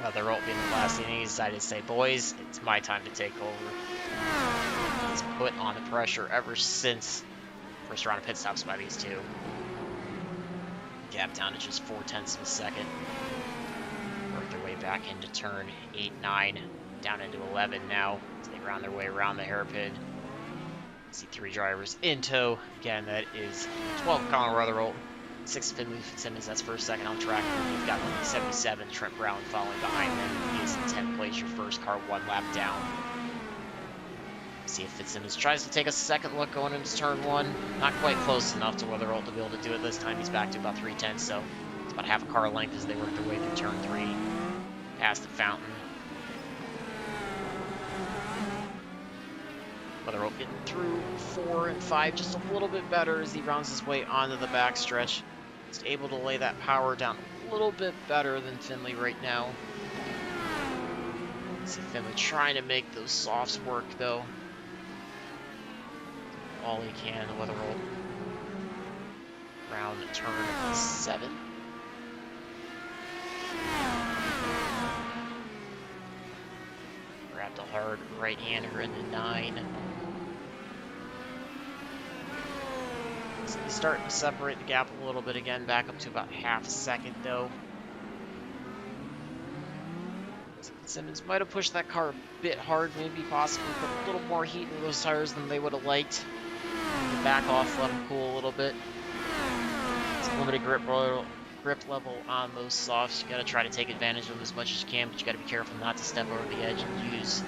Weatherall being the class, and he decided to say, boys, it's my time to take over. He's put on the pressure ever since first round of pit stops by these two. Gap down to just 0.4 of a second. Work their way back into turn 8, 9, down into 11 now. As they round their way around the hairpin. See 3 drivers in tow. Again, that is 12 Colin Weatherall, 6 Finley Fitzsimmons. That's first, second on track. And you've got 77 Trent Brown following behind them. He is in 10th place, your first car, 1 lap down. See if Fitzsimmons tries to take a second look going into turn 1. Not quite close enough to Weatherall to be able to do it this time. He's back to about 3/10, so it's about half a car length as they work their way through turn 3. Past the fountain. Weatherholt getting through 4 and 5 just a little bit better as he rounds his way onto the backstretch. He's able to lay that power down a little bit better than Finley right now. See Finley trying to make those softs work though. All he can. Weatherholt around turn 7. Grabbed a hard right-hander into 9. So he's starting to separate the gap a little bit again, back up to about half a second though. Simmons might have pushed that car a bit hard, maybe possibly put a little more heat into those tires than they would have liked. To back off, let them cool a little bit. It's limited grip level on those softs. You got to try to take advantage of them as much as you can, but you got to be careful not to step over the edge and use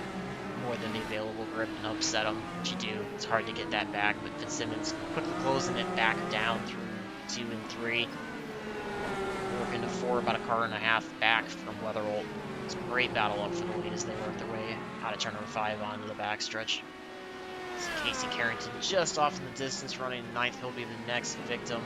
more than the available grip and upset them. What you do, it's hard to get that back, but Fitzsimmons quickly closing it back down through 2 and 3. Working to 4, about a car and a half back from Weatherholt. It's a great battle up for the lead as they work their way out of turn number 5 onto the backstretch. Casey Carrington just off in the distance running 9th. He'll be the next victim.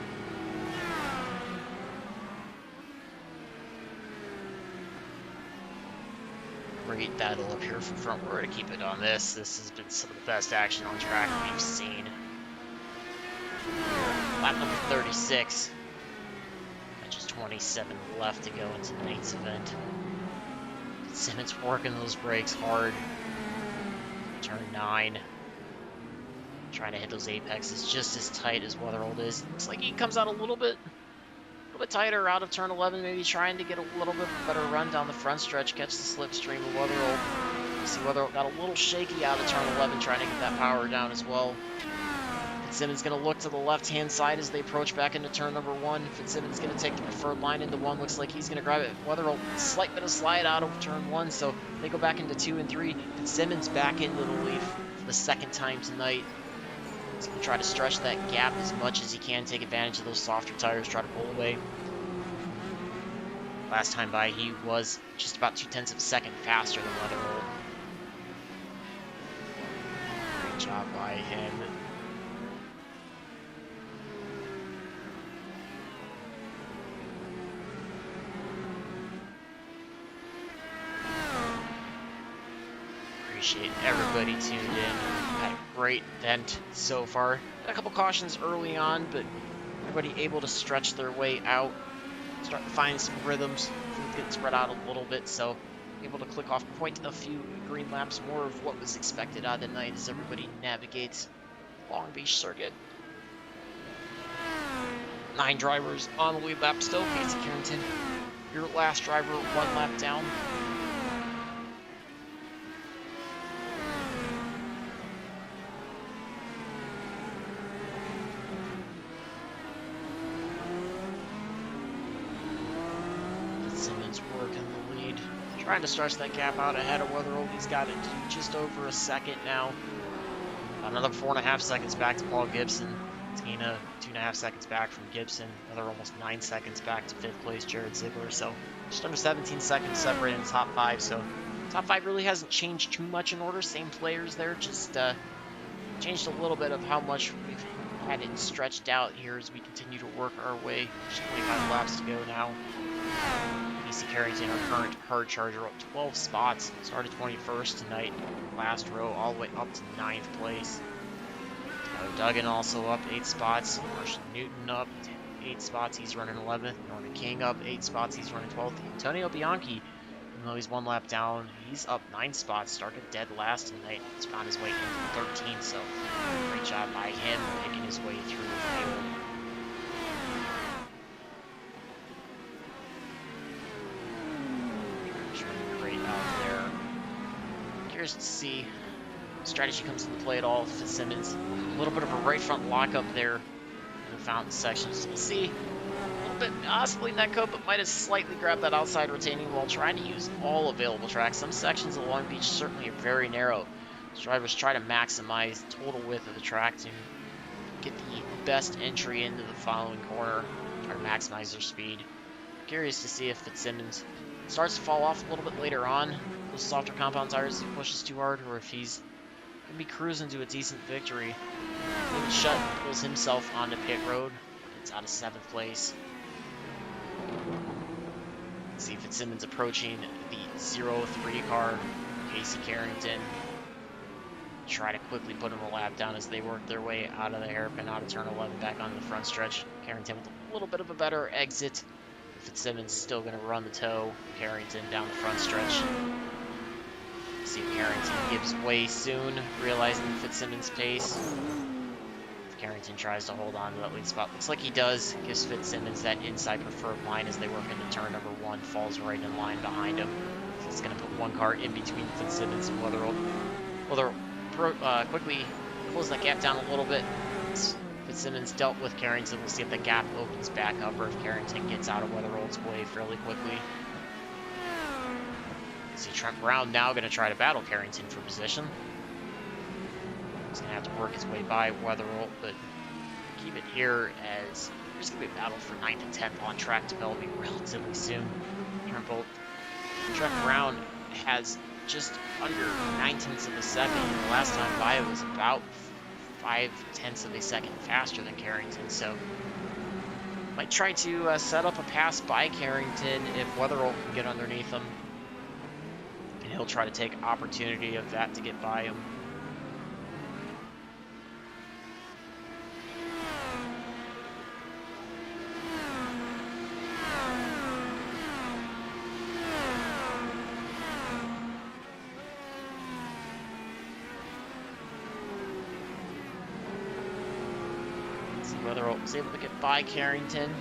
Great battle up here from front row to keep it on this. This has been some of the best action on track we've seen. Lap number 36. Just 27 left to go into the night's event. Simmons working those brakes hard. Turn 9. Trying to hit those apexes just as tight as Weatherholt is. Looks like he comes out a little bit tighter out of turn 11, maybe trying to get a little bit better run down the front stretch, catch the slipstream of Weatherholt. You see Weatherholt got a little shaky out of turn 11, trying to get that power down as well. Fitzsimmons going to look to the left-hand side as they approach back into turn number 1. Fitzsimmons going to take the preferred line into 1. Looks like he's going to grab it. Weatherholt, slight bit of slide out of turn 1, so they go back into 2 and 3. Fitzsimmons back into the lead for the second time tonight. He's going to try to stretch that gap as much as he can, take advantage of those softer tires, try to pull away. Last time by, he was just about 0.2 of a second faster than Weatherholt. Great job by him. Appreciate everybody tuned in. Had a great event so far. Had a couple cautions early on, but everybody able to stretch their way out, start to find some rhythms. Things get spread out a little bit, so able to click off quite a few green laps, more of what was expected out of the night as everybody navigates Long Beach circuit. 9 drivers on the lead lap still. Casey Carrington, your last driver, 1 lap down. Working the lead, trying to stretch that gap out ahead of Weatherholt. He's got it just over a second now. Another 4.5 seconds back to Paul Gibson. Tina 2.5 seconds back from Gibson. Another almost 9 seconds back to 5th place Jared Ziegler. So just under 17 seconds separating the top 5. So top 5 really hasn't changed too much in order. Same players there, just changed a little bit of how much we've had it stretched out here as we continue to work our way. Just 25 laps to go now. Casey Carrington, our current hard charger, up 12 spots. Started 21st tonight, last row, all the way up to 9th place. Duggan also up 8 spots. Marshall Newton up 8 spots. He's running 11th. Norman King up 8 spots. He's running 12th. Antonio Bianchi, even though he's 1 lap down, he's up 9 spots. Started dead last tonight. He's found his way into 13th. So great job by him picking his way through the field. Curious to see strategy comes into play at all. Fitzsimmons, a little bit of a right front lockup there in the fountain section. So we'll see a little bit oscillating that code, but might have slightly grabbed that outside retaining wall, trying to use all available tracks. Some sections of Long Beach certainly are very narrow. Drivers try to maximize the total width of the track to get the best entry into the following corner, try to maximize their speed. Curious to see if Fitzsimmons starts to fall off a little bit later on, those softer compound tires, if he pushes too hard, or if he's Gonna be cruising to a decent victory. David Shutt pulls himself onto pit road. It's out of 7th place. See Fitzsimmons approaching the 0-3 car, Casey Carrington. Try to quickly put him a lap down as they work their way out of the hairpin, out of turn 11, back onto the front stretch. Carrington with a little bit of a better exit. Fitzsimmons still going to run the tow. Carrington down the front stretch. See if Carrington gives way soon, realizing Fitzsimmons' pace. Carrington tries to hold on to that lead spot. Looks like he does. Gives Fitzsimmons that inside preferred line as they work into turn number 1. Falls right in line behind him. So it's going to put one car in between Fitzsimmons and Weatherall. Quickly close that gap down a little bit. Fitzsimmons dealt with Carrington. We'll see if the gap opens back up or if Carrington gets out of Weatherall's way fairly quickly. See Trent Brown now going to try to battle Carrington for position. He's going to have to work his way by Weatherall, but keep it here as there's going to be a battle for 9th and 10th on track developing relatively soon. Trent Brown has just under 9/10 of a second. The last time by it was about 5/10 of a second faster than Carrington, so might try to set up a pass by Carrington if Weatherall can get underneath him, and he'll try to take opportunity of that to get by him. Weatherall was able to get by Carrington.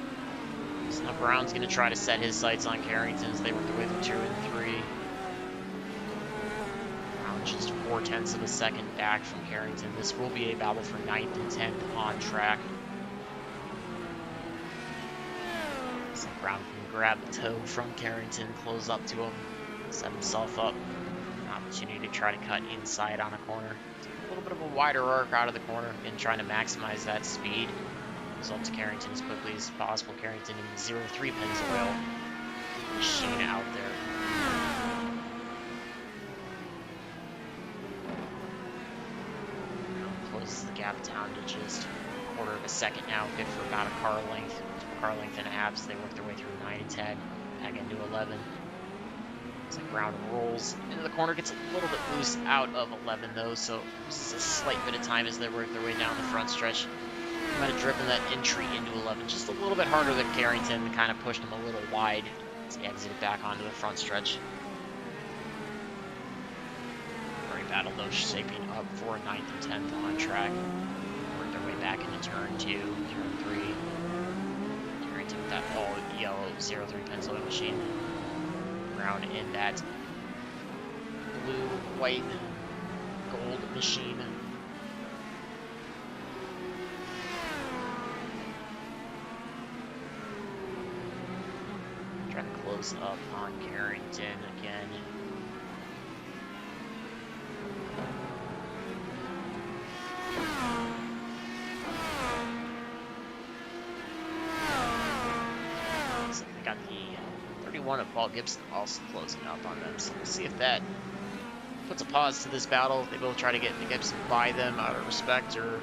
So now Brown's going to try to set his sights on Carrington as they work their way through 2 and 3. Brown just 4/10 of a second back from Carrington. This will be a battle for 9th and 10th on track. So Brown can grab the toe from Carrington, close up to him, set himself up. An opportunity to try to cut inside on a corner. A little bit of a wider arc out of the corner and trying to maximize that speed. Goes up to Carrington as quickly as possible. Carrington in 0-3 Pennzoil. Machine out there. Closes the gap down to just 1/4 of a second now. Good for about a car length and a half. So they work their way through 9 and 10. Back into 11. It's like Brown rolls into the corner, gets a little bit loose out of 11 though, so just a slight bit of time as they work their way down the front stretch. Might have driven that entry into 11 just a little bit harder than Carrington, kind of pushed him a little wide as he exited back onto the front stretch. Great battle though, shaping up for 9th and 10th on track. Work their way back into turn 2, turn 3. Carrington with that all yellow 0-3 Pennzoil machine. Brown in that blue, white, gold machine. Trying to close up on Carrington again. So they got the 31 of Paul Gibson also closing up on them. So we'll see if that puts a pause to this battle. They both try to get Gibson by them out of respect, or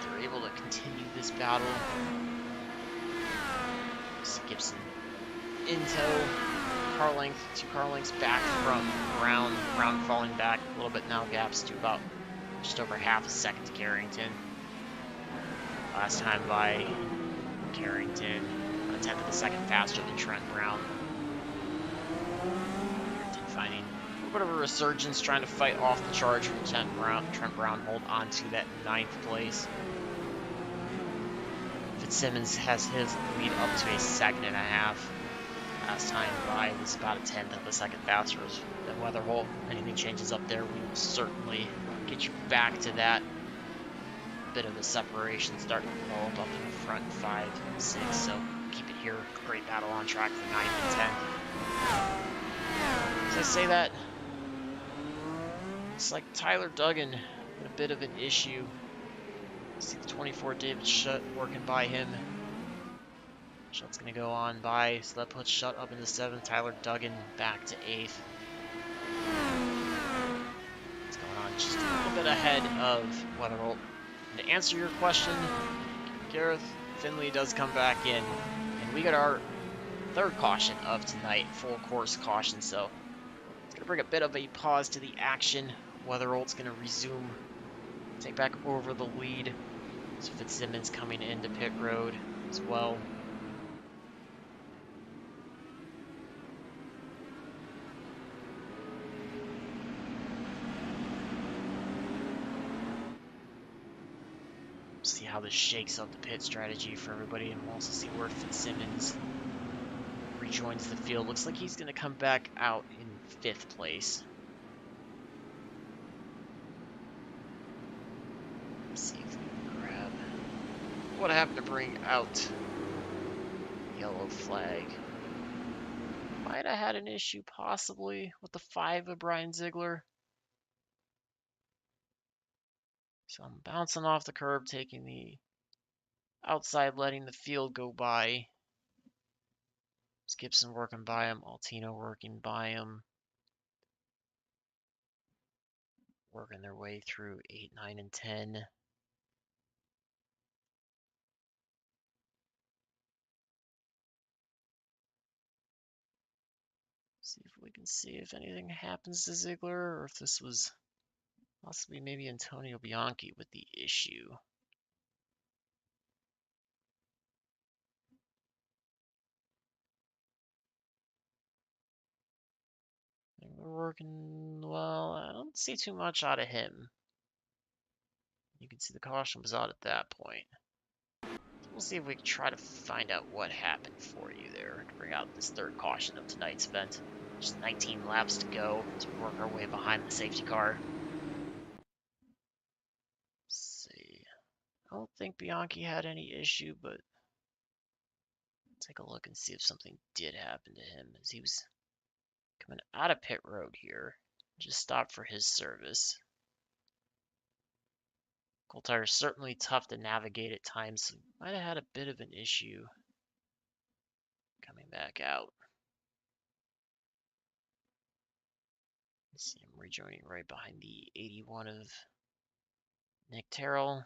they're able to continue this battle. So Gibson in tow, car length, 2 car lengths back from Brown. Brown falling back a little bit now, gaps to about just over half a second to Carrington. Last time by Carrington, 1/10 of a second faster than Trent Brown. Carrington finding a little bit of a resurgence, trying to fight off the charge from Trent Brown, hold on to that 9th place. Fitzsimmons has his lead up to a 2.5 seconds. Last time by was about 1/10 of a second faster than Weatherall. Anything changes up there, we will certainly get you back to that. Bit of a separation starting to develop up in the front 5 and 6, so keep it here. Great battle on track for 9th and 10th. As I say that, it's like Tyler Duggan had a bit of an issue. See the 24 David Shutt working by him. Shutt's going to go on by, so that puts Shutt up into 7th. Tyler Duggan back to 8th. What's going on? Just a little bit ahead of Wetherholt. And to answer your question, Gareth, Finley does come back in. And we got our 3rd caution of tonight, full course caution. So it's going to bring a bit of a pause to the action. Wetherholt's going to resume, take back over the lead. So Fitzsimmons coming into pit road as well. See how this shakes up the pit strategy for everybody, and we'll also see where Fitzsimmons rejoins the field. Looks like he's going to come back out in 5th place. Let's see if we can grab what happened to bring out yellow flag. Might have had an issue possibly with the 5 of Brian Ziegler. So I'm bouncing off the curb, taking the outside, letting the field go by. Gibson working by him, Altino working by him. Working their way through 8, 9, and 10. See if we can see if anything happens to Ziegler, or if this was possibly maybe Antonio Bianchi with the issue. And we're working well. I don't see too much out of him. You can see the caution was out at that point. So we'll see if we can try to find out what happened for you there to bring out this 3rd caution of tonight's event. Just 19 laps to go as we work our way behind the safety car. Let's see. I don't think Bianchi had any issue, but take a look and see if something did happen to him as he was coming out of pit road here. Just stopped for his service. Cold tire is certainly tough to navigate at times, so might have had a bit of an issue coming back out. Let's see him rejoining right behind the 81 of Nick Terrell.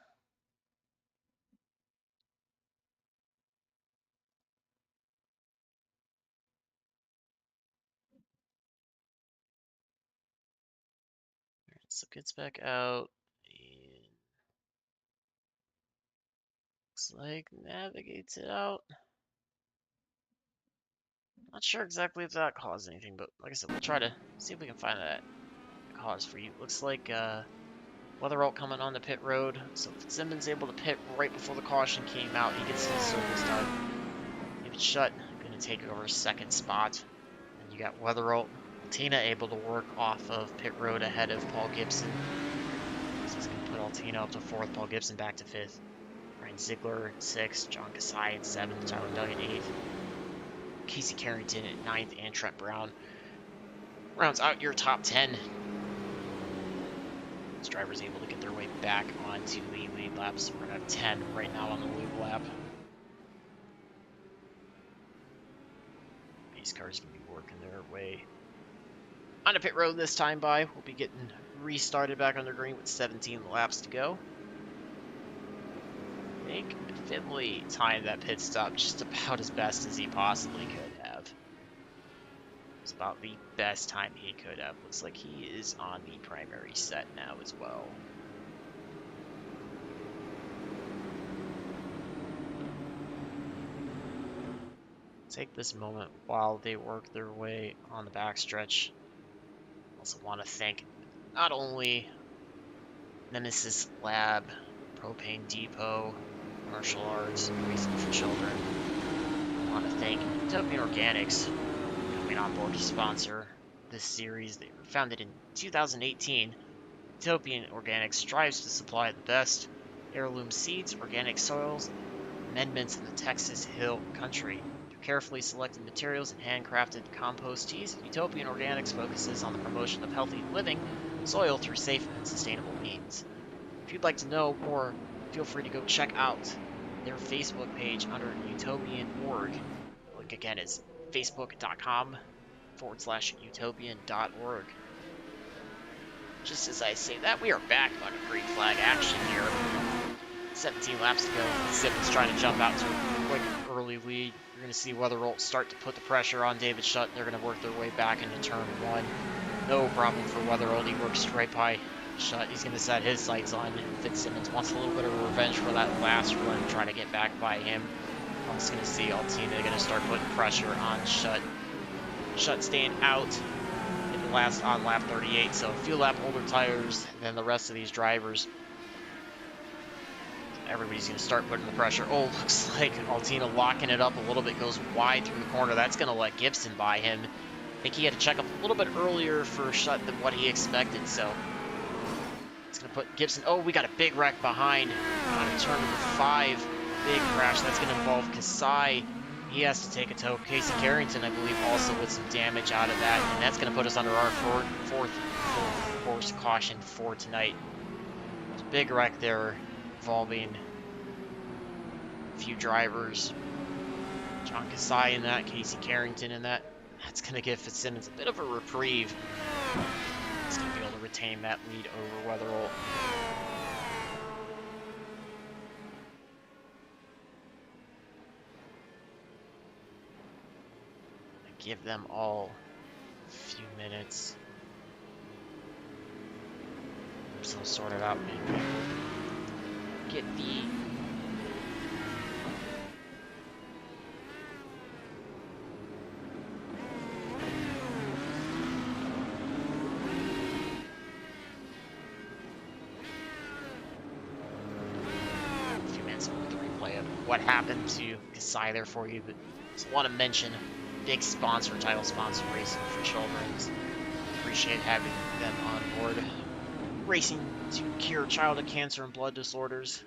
So gets back out and looks like navigates it out. Not sure exactly if that caused anything, but like I said, we'll try to see if we can find that cause for you. Looks like Wetherholt coming on the pit road, so Fitzsimmons able to pit right before the caution came out. He gets his service done. David Shutt going to take over 2nd spot. And you got Wetherholt, Altina able to work off of pit road ahead of Paul Gibson. So he's going to put Altina up to 4th, Paul Gibson back to 5th. Brian Ziegler at 6th, John Kasai at 7th, Tyler Duggan 8th. Casey Carrington at 9th, and Trent Brown rounds out your top 10. This driver's able to get their way back onto the lead lap, so we're going to have 10 right now on the lead lap. These cars can be working their way on a pit road this time by. We'll be getting restarted back on the green with 17 laps to go. I think Finley timed that pit stop just about as best as he possibly could have. It's about the best time he could have. Looks like he is on the primary set now as well. Take this moment while they work their way on the backstretch. Also want to thank not only Nemesis Lab, Propane Depot, Martial Arts, Racing for Children. I want to thank Utopian Organics coming on board to sponsor this series. They were founded in 2018. Utopian Organics strives to supply the best heirloom seeds, organic soils, amendments in the Texas Hill Country. Through carefully selected materials and handcrafted compost teas, Utopian Organics focuses on the promotion of healthy living soil through safe and sustainable means. If you'd like to know more, feel free to go check out their Facebook page under utopian.org. The link again is facebook.com/utopian.org. Just as I say that, we are back on green flag action here. 17 laps to go. Simmons trying to jump out to a quick early lead. You're going to see Weatherholt start to put the pressure on David Shutt. They're going to work their way back into turn one. No problem for Weatherholt. He works right by Shutt. He's going to set his sights on Fitzsimmons. Wants a little bit of revenge for that last run, trying to get back by him. Also going to see Altina going to start putting pressure on Shutt. Shutt staying out in the last on lap 38, so a few lap older tires than the rest of these drivers. Everybody's going to start putting the pressure. Oh, looks like Altina locking it up a little bit, goes wide through the corner. That's going to let Gibson by him. I think he had to check up a little bit earlier for Shutt than what he expected, so it's going to put Gibson. Oh, we got a big wreck behind on turn number 5. Big crash. That's going to involve Kasai. He has to take a tow. Casey Carrington, I believe, also with some damage out of that, and that's going to put us under our fourth full-course caution for tonight. There's a big wreck there involving a few drivers. John Kasai in that, Casey Carrington in that. That's going to give Fitzsimmons a bit of a reprieve. He's going to be able to retain that lead over Weatherholt. Give them all a few minutes. So they'll sort it out. Maybe get the replay of what happened to Kasai there for you, but just want to mention big sponsor, title sponsor, Racing for Children's. Appreciate having them on board. Racing to cure childhood cancer and blood disorders.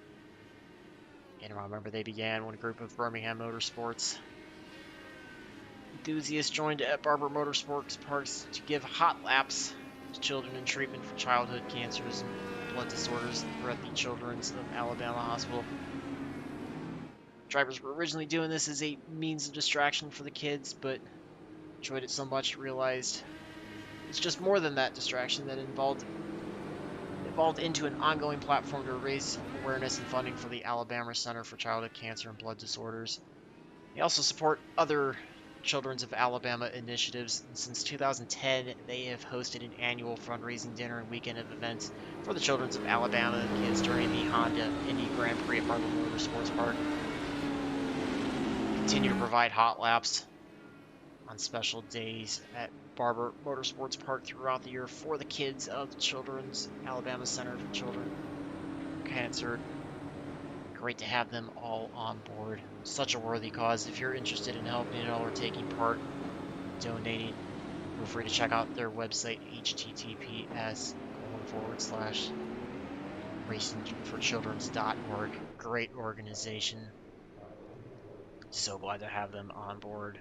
And remember, they began when a group of Birmingham motorsports enthusiasts joined at Barber Motorsports Parks to give hot laps to children in treatment for childhood cancers and blood disorders at the Children's of Alabama Hospital. Drivers were originally doing this as a means of distraction for the kids, but enjoyed it so much, realized it's just more than that distraction that evolved into an ongoing platform to raise awareness and funding for the Alabama Center for Childhood Cancer and Blood Disorders. They also support other Children's of Alabama initiatives, and since 2010, they have hosted an annual fundraising dinner and weekend of events for the Children's of Alabama kids during the Honda Indy Grand Prix at Barber Motorsports Park. Continue to provide hot laps on special days at Barber Motorsports Park throughout the year for the kids of the Children's Alabama Center for Children Cancer. Great to have them all on board. Such a worthy cause. If you're interested in helping at all or taking part, donating, feel free to check out their website, https://racingforchildrens.org. Great organization. So glad to have them on board.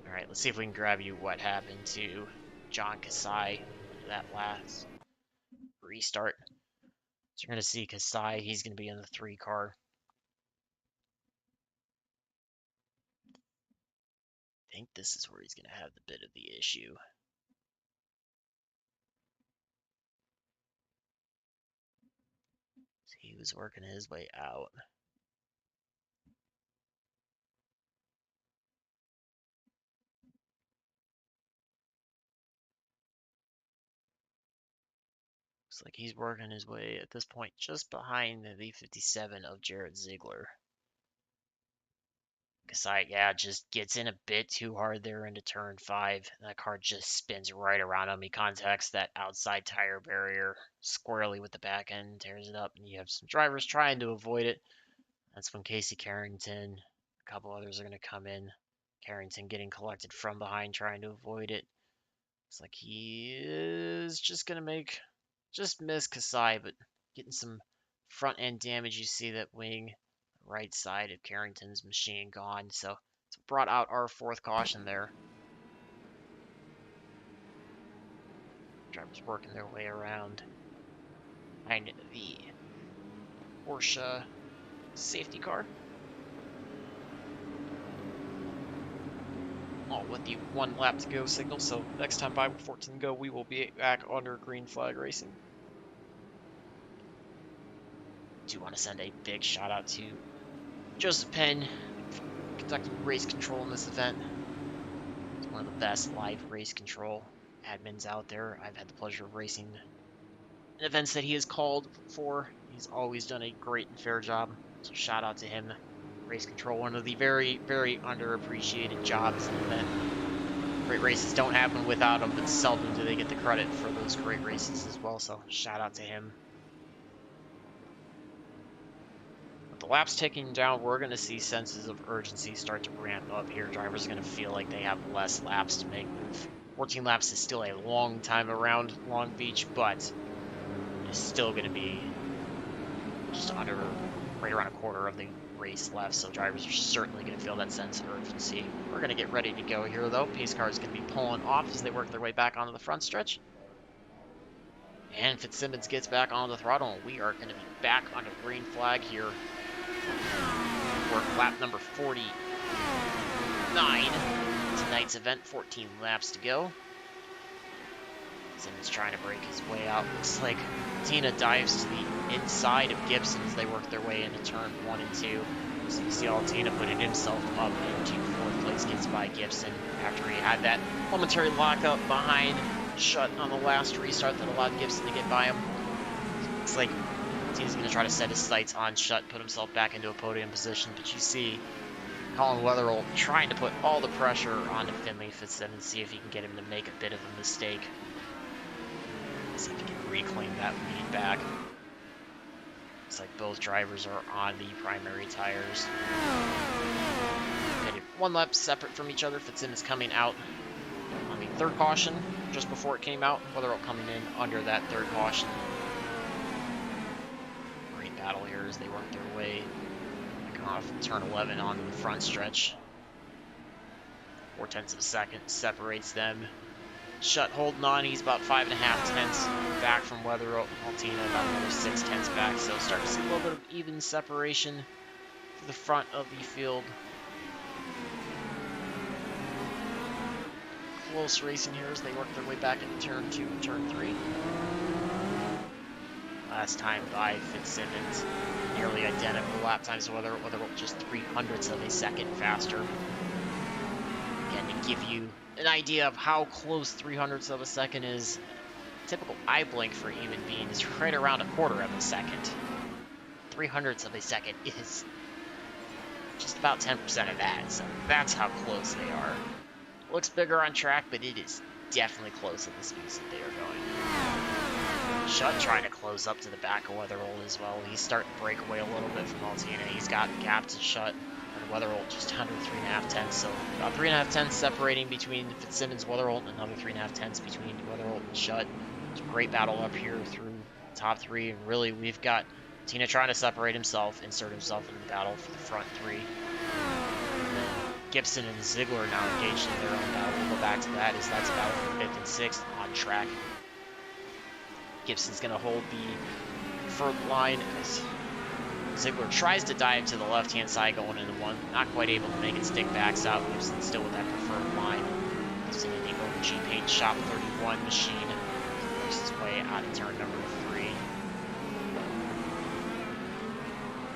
Alright, let's see if we can grab you what happened to John Kasai that last restart. So you're going to see Kasai, he's going to be in the 3 car. I think this is where he's going to have the bit of the issue. So he was working his way out. Looks like he's working his way at this point just behind the V57 of Jared Ziegler. Kasai, yeah, just gets in a bit too hard there into turn 5. And that car just spins right around him. He contacts that outside tire barrier squarely with the back end, tears it up, and you have some drivers trying to avoid it. That's when Casey Carrington, a couple others are going to come in. Carrington getting collected from behind, trying to avoid it. It's like he is just going to miss Kasai, but getting some front end damage. You see that wing right side of Carrington's machine gone, so it's brought out our 4th caution there. Drivers working their way around behind the Porsche safety car. All with the 1 lap to go signal, so next time by with 14 to go, we will be back under green flag racing. Do want to send a big shout out to Joseph Penn for conducting race control in this event. It's one of the best live race control admins out there. I've had the pleasure of racing in events that he has called for. He's always done a great and fair job, so shout out to him. Race control, one of the very, very underappreciated jobs in the event. Great races don't happen without him, but seldom do they get the credit for those great races as well, so shout out to him. With the laps ticking down, we're going to see senses of urgency start to ramp up here. Drivers are going to feel like they have less laps to make. 14 laps is still a long time around Long Beach, but it's still going to be just under, right around a quarter of the race left, so drivers are certainly going to feel that sense of urgency. We're going to get ready to go here, though. Pace car is going to be pulling off as they work their way back onto the front stretch. And Fitzsimmons gets back on the throttle, and we are going to be back under green flag here. Work lap number 49. Tonight's event, 14 laps to go. Simmons trying to break his way out. Looks like Tina dives to the inside of Gibson as they work their way into turn 1 and 2. So you see Tina putting himself up into 4th place, gets by Gibson after he had that momentary lockup behind Shutt on the last restart that allowed Gibson to get by him. Looks like Tina's going to try to set his sights on Shutt, put himself back into a podium position, but you see Colin Weatherall trying to put all the pressure onto Finley Fitzsimmons, see if he can get him to make a bit of a mistake. See if he can reclaim that lead back. Looks like both drivers are on the primary tires. Pitted 1 lap separate from each other. Fitzsimmons coming out on the 3rd caution just before it came out. Weatherall coming in under that 3rd caution. Great battle here as they work their way back off turn 11 onto the front stretch. 0.4 of a second separates them. Shutt holding on, he's about 5.5 tenths back from Weatherall. Tina about another 6 tenths back, so start to see a little bit of even separation to the front of the field. Close racing here as they work their way back into turn 2 and turn 3. Last time by Fitzsimmons, nearly identical lap times to Weatherall, just 0.03 of a second faster. Again, to give you an idea of how close 0.03 of a second is, typical eye blink for a human being is right around 1/4 of a second. 0.03 of a second is just about 10% of that, so that's how close they are. Looks bigger on track, but it is definitely close at the speeds that they are going. Shutt trying to close up to the back of Weatherall as well. He's starting to break away a little bit from Tina. He's got gap to Shutt. Weatherall just under 3.5 tenths, so about 3.5 tenths separating between Fitzsimmons and Weatherall, and another 3.5 tenths between Weatherall and Shutt. It's a great battle up here through top 3, and really we've got Tina trying to separate himself, insert himself in the battle for the front 3. And then Gibson and Ziegler now engaged in their own battle. We'll go back to that as that's a battle for 5th and 6th on track. Gibson's going to hold the preferred line as Ziegler tries to dive to the left-hand side going into 1. Not quite able to make it stick, backs out. Gibson still with that preferred line. Gibson in the OG paint shop 31 machine. Works his way out of turn number 3.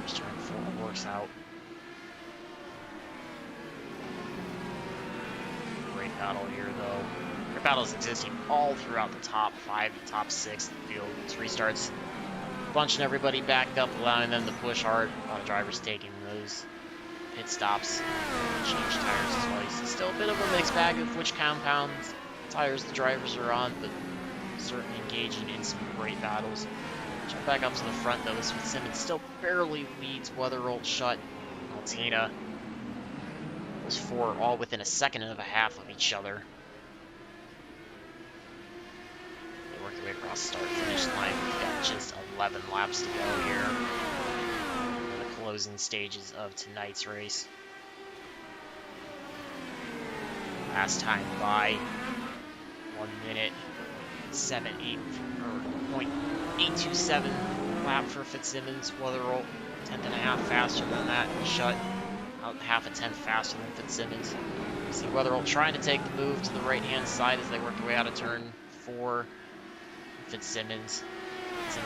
Turn 4 works out. Great battle here, though. Great battles existing all throughout the top 5 and top 6 of the field. These restarts bunching everybody back up, allowing them to push hard. A lot of drivers taking those pit stops, change tires as well. It's still a bit of a mixed bag of which compound tires the drivers are on, but certainly engaging in some great battles. Jump back up to the front though. This Fitzsimmons still barely leads Weatherall, Shutt, Tina. Those 4 all within 1.5 seconds of each other. Work their way across the start-finish line. We've got just 11 laps to go here in the closing stages of tonight's race. Last time by 1 minute 0.827 lap for Fitzsimmons. Weatherall tenth and a half faster than that. Shut out half a tenth faster than Fitzsimmons. You see Weatherall trying to take the move to the right-hand side as they work their way out of turn 4. Fitzsimmons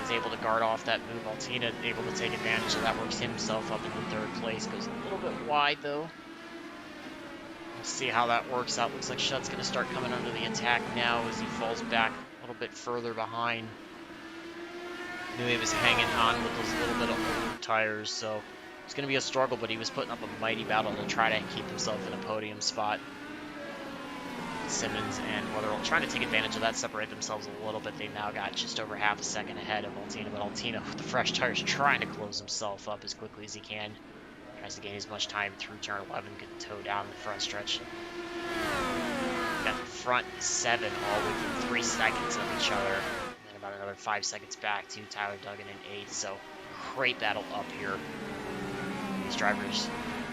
is able to guard off that move. Altina able to take advantage of that, works himself up into 3rd place. Goes a little bit wide though. We'll see how that works out. Looks like Shutt's going to start coming under the attack now as he falls back a little bit further behind. Knew he was hanging on with those little bit of old tires, so it's going to be a struggle, but he was putting up a mighty battle to try to keep himself in a podium spot. Simmons and Weatherall trying to take advantage of that, separate themselves a little bit. They now got just over half a second ahead of Altina, but Altina with the fresh tires trying to close himself up as quickly as he can. Tries to gain as much time through turn 11, can tow down the front stretch. Got the front 7 all within 3 seconds of each other. And then about another 5 seconds back to Tyler Duggan in 8th. So great battle up here. These drivers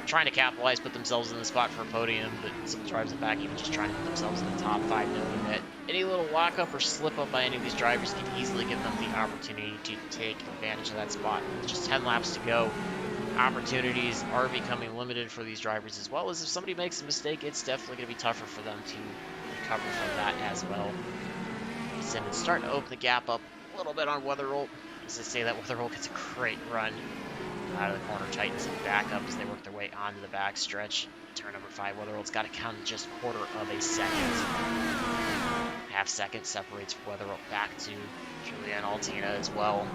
trying to capitalize, put themselves in the spot for a podium, but some drivers in the back even just trying to put themselves in the top 5, knowing that any little lockup or slip up by any of these drivers can easily give them the opportunity to take advantage of that spot. With just 10 laps to go, opportunities are becoming limited for these drivers, as well as if somebody makes a mistake, it's definitely going to be tougher for them to recover from that as well. Simmons starting to open the gap up a little bit on Weatherall. As I say that, Weatherall gets a great run out of the corner, tightens it back up as they work their way onto the back stretch. Turn number 5, Weatherall's got to count just a quarter of a second. Half second separates Weatherall back to Julian Altina as well.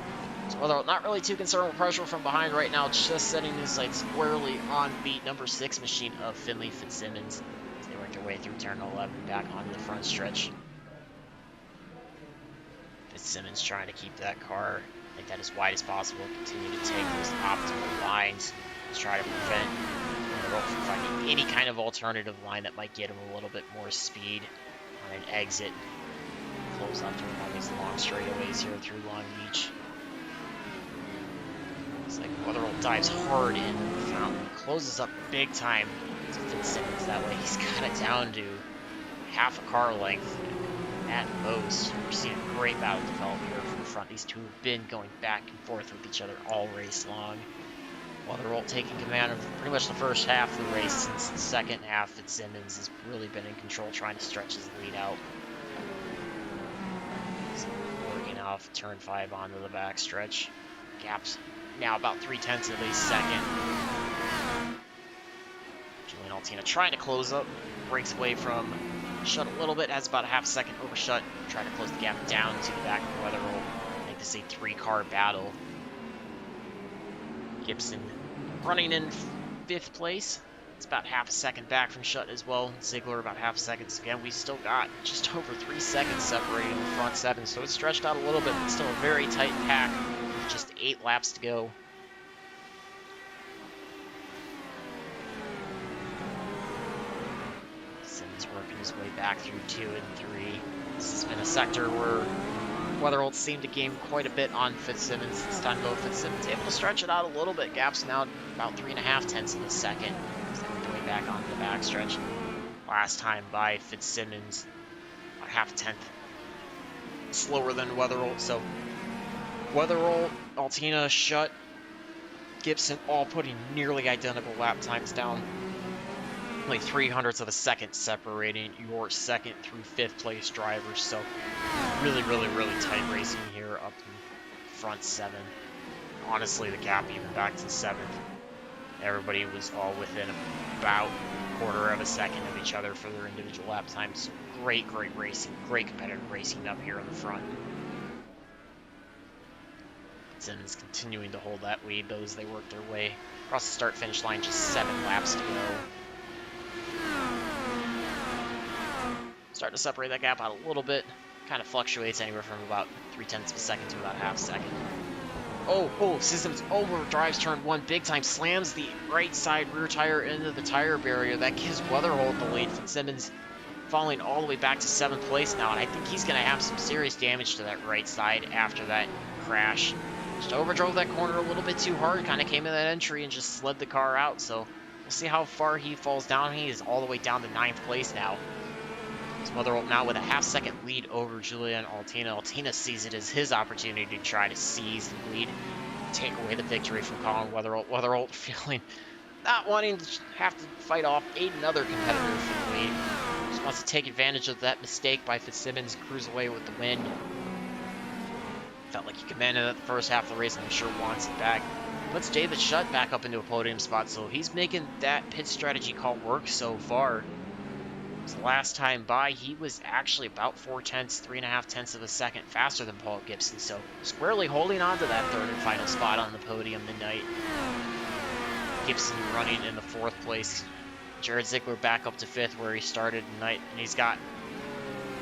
So Weatherall not really too concerned with pressure from behind right now, just setting his sights squarely on the number 6 machine of Finley Fitzsimmons as they work their way through turn 11 back onto the front stretch. Fitzsimmons trying to keep that car make that as wide as possible, continue to take those optimal lines, just try to prevent Weatherall from finding any kind of alternative line that might get him a little bit more speed on an exit. Close up to him on these long straightaways here through Long Beach. Looks like Weatherall dives hard in the fountain, closes up big time to Fitzsimmons. That way he's got it down to half a car length at most. We're seeing a great battle develop here from the front. These two have been going back and forth with each other all race long. Weatherall taking command of pretty much the first half of the race. Since the second half, Fitzsimmons has really been in control, trying to stretch his lead out. So working off turn 5 onto the back stretch. Gaps now about 3/10 of a second. Julian Altina trying to close up, breaks away from Shutt a little bit, has about a half second over Shutt, trying to close the gap down to the back of Weatherall. Make this a 3-car battle. Gibson running in 5th place. It's about half a second back from Shutt as well. Ziegler about half a second. So again, we still got just over 3 seconds separating the front 7, so it's stretched out a little bit, but still a very tight pack with just 8 laps to go. Simmons working his way back through 2 and 3. This has been a sector where Weatherall seemed to gain quite a bit on Fitzsimmons. This time though, Fitzsimmons able to stretch it out a little bit. Gaps now about 3.5 of a second. He's going way back onto the back stretch. Last time by Fitzsimmons, about half a tenth slower than Weatherall. So Weatherall, Altina, Shutt, Gibson all putting nearly identical lap times down. Only 0.03 of a second separating your 2nd through 5th place drivers. So really tight racing here up in front 7. Honestly, the gap even back to 7th. Everybody was all within about a quarter of a second of each other for their individual lap times. Great racing, great competitive racing up here in the front. Simmons continuing to hold that lead, though, as they work their way across the start-finish line. Just 7 laps to go. Starting to separate that gap out a little bit. Kind of fluctuates anywhere from about 0.3 of a second to about half a second. Oh, Simmons overdrives turn 1 big time, slams the right side rear tire into the tire barrier. That gives Weatherall the lead. Simmons falling all the way back to 7th place now, and I think he's going to have some serious damage to that right side after that crash. Just overdrove that corner a little bit too hard, kind of came in that entry and just slid the car out, so we'll see how far he falls down. He is all the way down to 9th place now. Weatherall now with a half-second lead over Julian Altina. Altina sees it as his opportunity to try to seize the lead. take away the victory from Colin Weatherholt. Weatherholt feeling not wanting to have to fight off another competitor for the lead. Just wants to take advantage of that mistake by Fitzsimmons, cruise away with the win. Felt like he commanded it the first half of the race, and I'm sure wants it back. Puts David Shutt back up into a podium spot, so he's making that pit strategy call work so far. So last time by, he was actually about 3.5 tenths of a second faster than Paul Gibson, so squarely holding on to that third and final spot on the podium tonight. Gibson running in the 4th place. Jared Ziegler back up to 5th where he started tonight, and he's got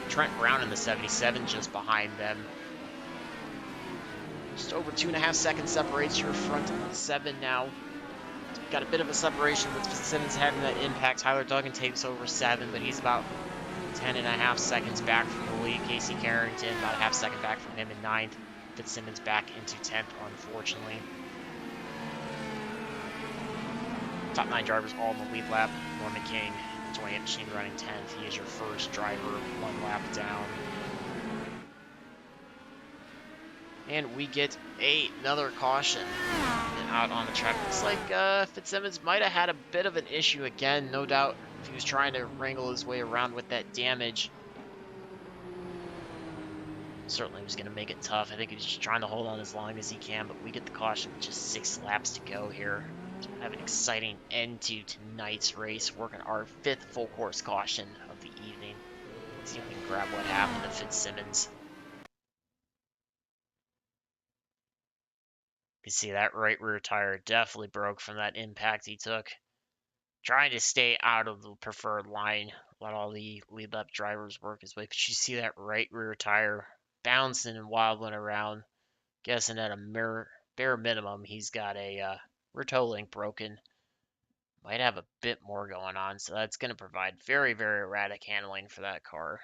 Trent Brown in the 77 just behind them. Just over 2.5 seconds separates your front 7 now. Got a bit of a separation with Fitzsimmons having that impact. Tyler Duggan takes over 7, but he's about 10.5 seconds back from the lead. Casey Carrington about a half second back from him in 9th. Fitzsimmons back into 10th, unfortunately. Top 9 drivers all in the lead lap. Norman King, 28 machine running 10th. He is your first driver, 1 lap down. And we get another caution out on the track. Looks like Fitzsimmons might have had a bit of an issue again. No doubt if he was trying to wrangle his way around with that damage. Certainly was going to make it tough. I think he was just trying to hold on as long as he can, but we get the caution with just 6 laps to go here. So we have an exciting end to tonight's race. Working our 5th full course caution of the evening. Let's see if we can grab what happened to Fitzsimmons. You can see that right rear tire definitely broke from that impact he took. Trying to stay out of the preferred line, let all the lead lap drivers work his way. But you see that right rear tire bouncing and wobbling around. Guessing at a bare minimum, he's got a rear toe link broken. Might have a bit more going on, so that's going to provide very, very erratic handling for that car.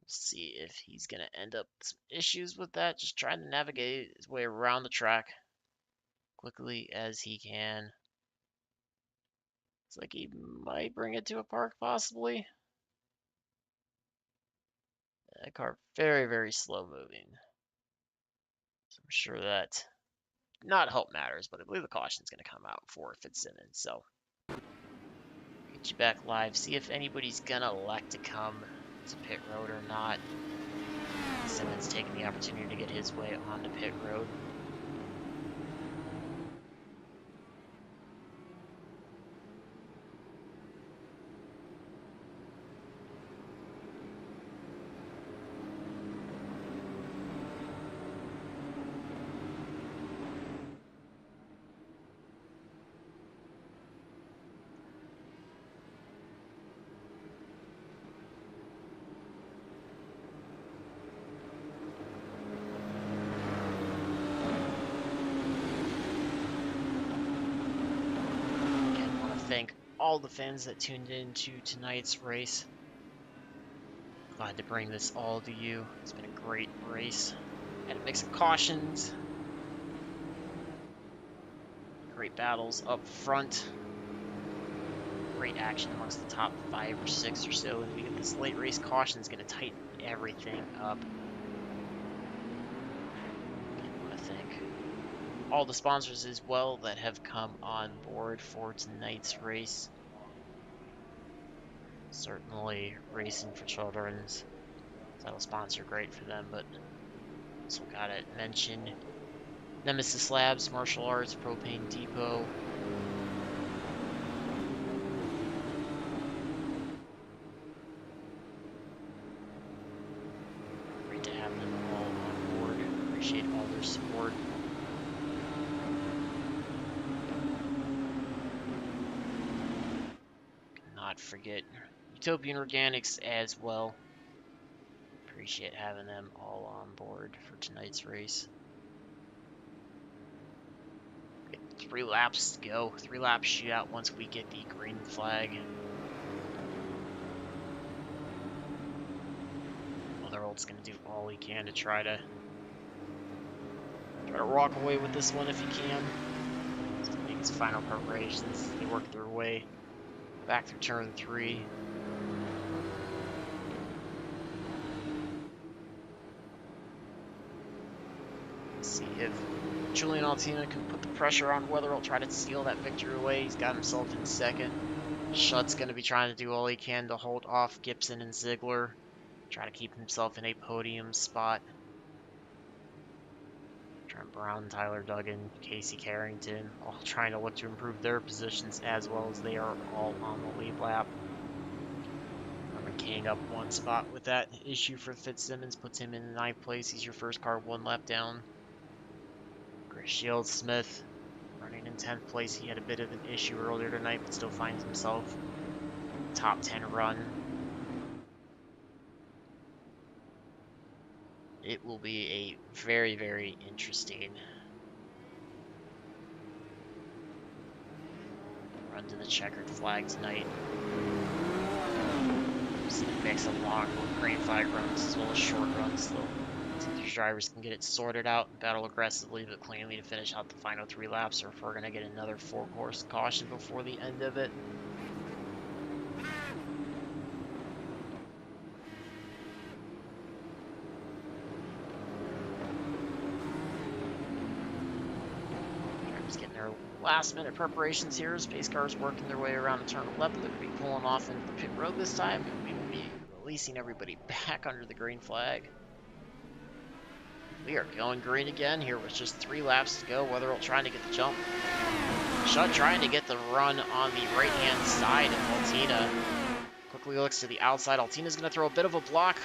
See if he's going to end up with some issues with that. Just trying to navigate his way around the track quickly as he can. Looks like he might bring it to a park, possibly. That car very, very slow moving. So I'm sure that not help matters, but I believe the caution is going to come out for Fitzsimmons. So get you back live. See if anybody's going to elect to come to pit road or not. Simmons taking the opportunity to get his way onto pit road. Thank all the fans that tuned in to tonight's race. Glad to bring this all to you. It's been a great race. Had a mix of cautions. Great battles up front. Great action amongst the top 5 or 6 or so. And we get this late race caution is going to tighten everything up. I want to thank all the sponsors as well that have come on board for tonight's race. Certainly Racing for Children's title sponsor, great for them, but also gotta mention Nemesis Labs, Martial Arts, Propane Depot. Great to have them all on board. Appreciate all their support. Not forget Utopian Organics as well. Appreciate having them all on board for tonight's race. 3 laps to go. 3 lap shootout once we get the green flag. Weatherholt's going to do all he can to try to walk away with this one if he can. He's going to make his final preparations. They work their way back through turn 3. See if Julian Altina can put the pressure on Weatherall, try to steal that victory away. He's got himself in second. Schutt's going to be trying to do all he can to hold off Gibson and Ziegler, try to keep himself in a podium spot. Trent Brown, Tyler Duggan, Casey Carrington, all trying to look to improve their positions as well as they are all on the lead lap. Norman King up one spot with that issue for Fitzsimmons, puts him in ninth place. He's your first car one lap down. Chris Shields Smith running in 10th place. He had a bit of an issue earlier tonight, but still finds himself top 10 run. It will be a very, very interesting run to the checkered flag tonight. See a mix of long green flag runs as well as short runs. So these drivers can get it sorted out and battle aggressively but cleanly to finish out the final 3 laps, or if we're going to get another 4-course caution before the end of it. Getting their last minute preparations here as pace cars working their way around to turn 11. They're going to be pulling off into the pit road this time, and we will be releasing everybody back under the green flag. We are going green again here with just 3 laps to go. Weatherall trying to get the jump. Shutt trying to get the run on the right hand side of Altina. Quickly looks to the outside. Altina's going to throw a bit of a block.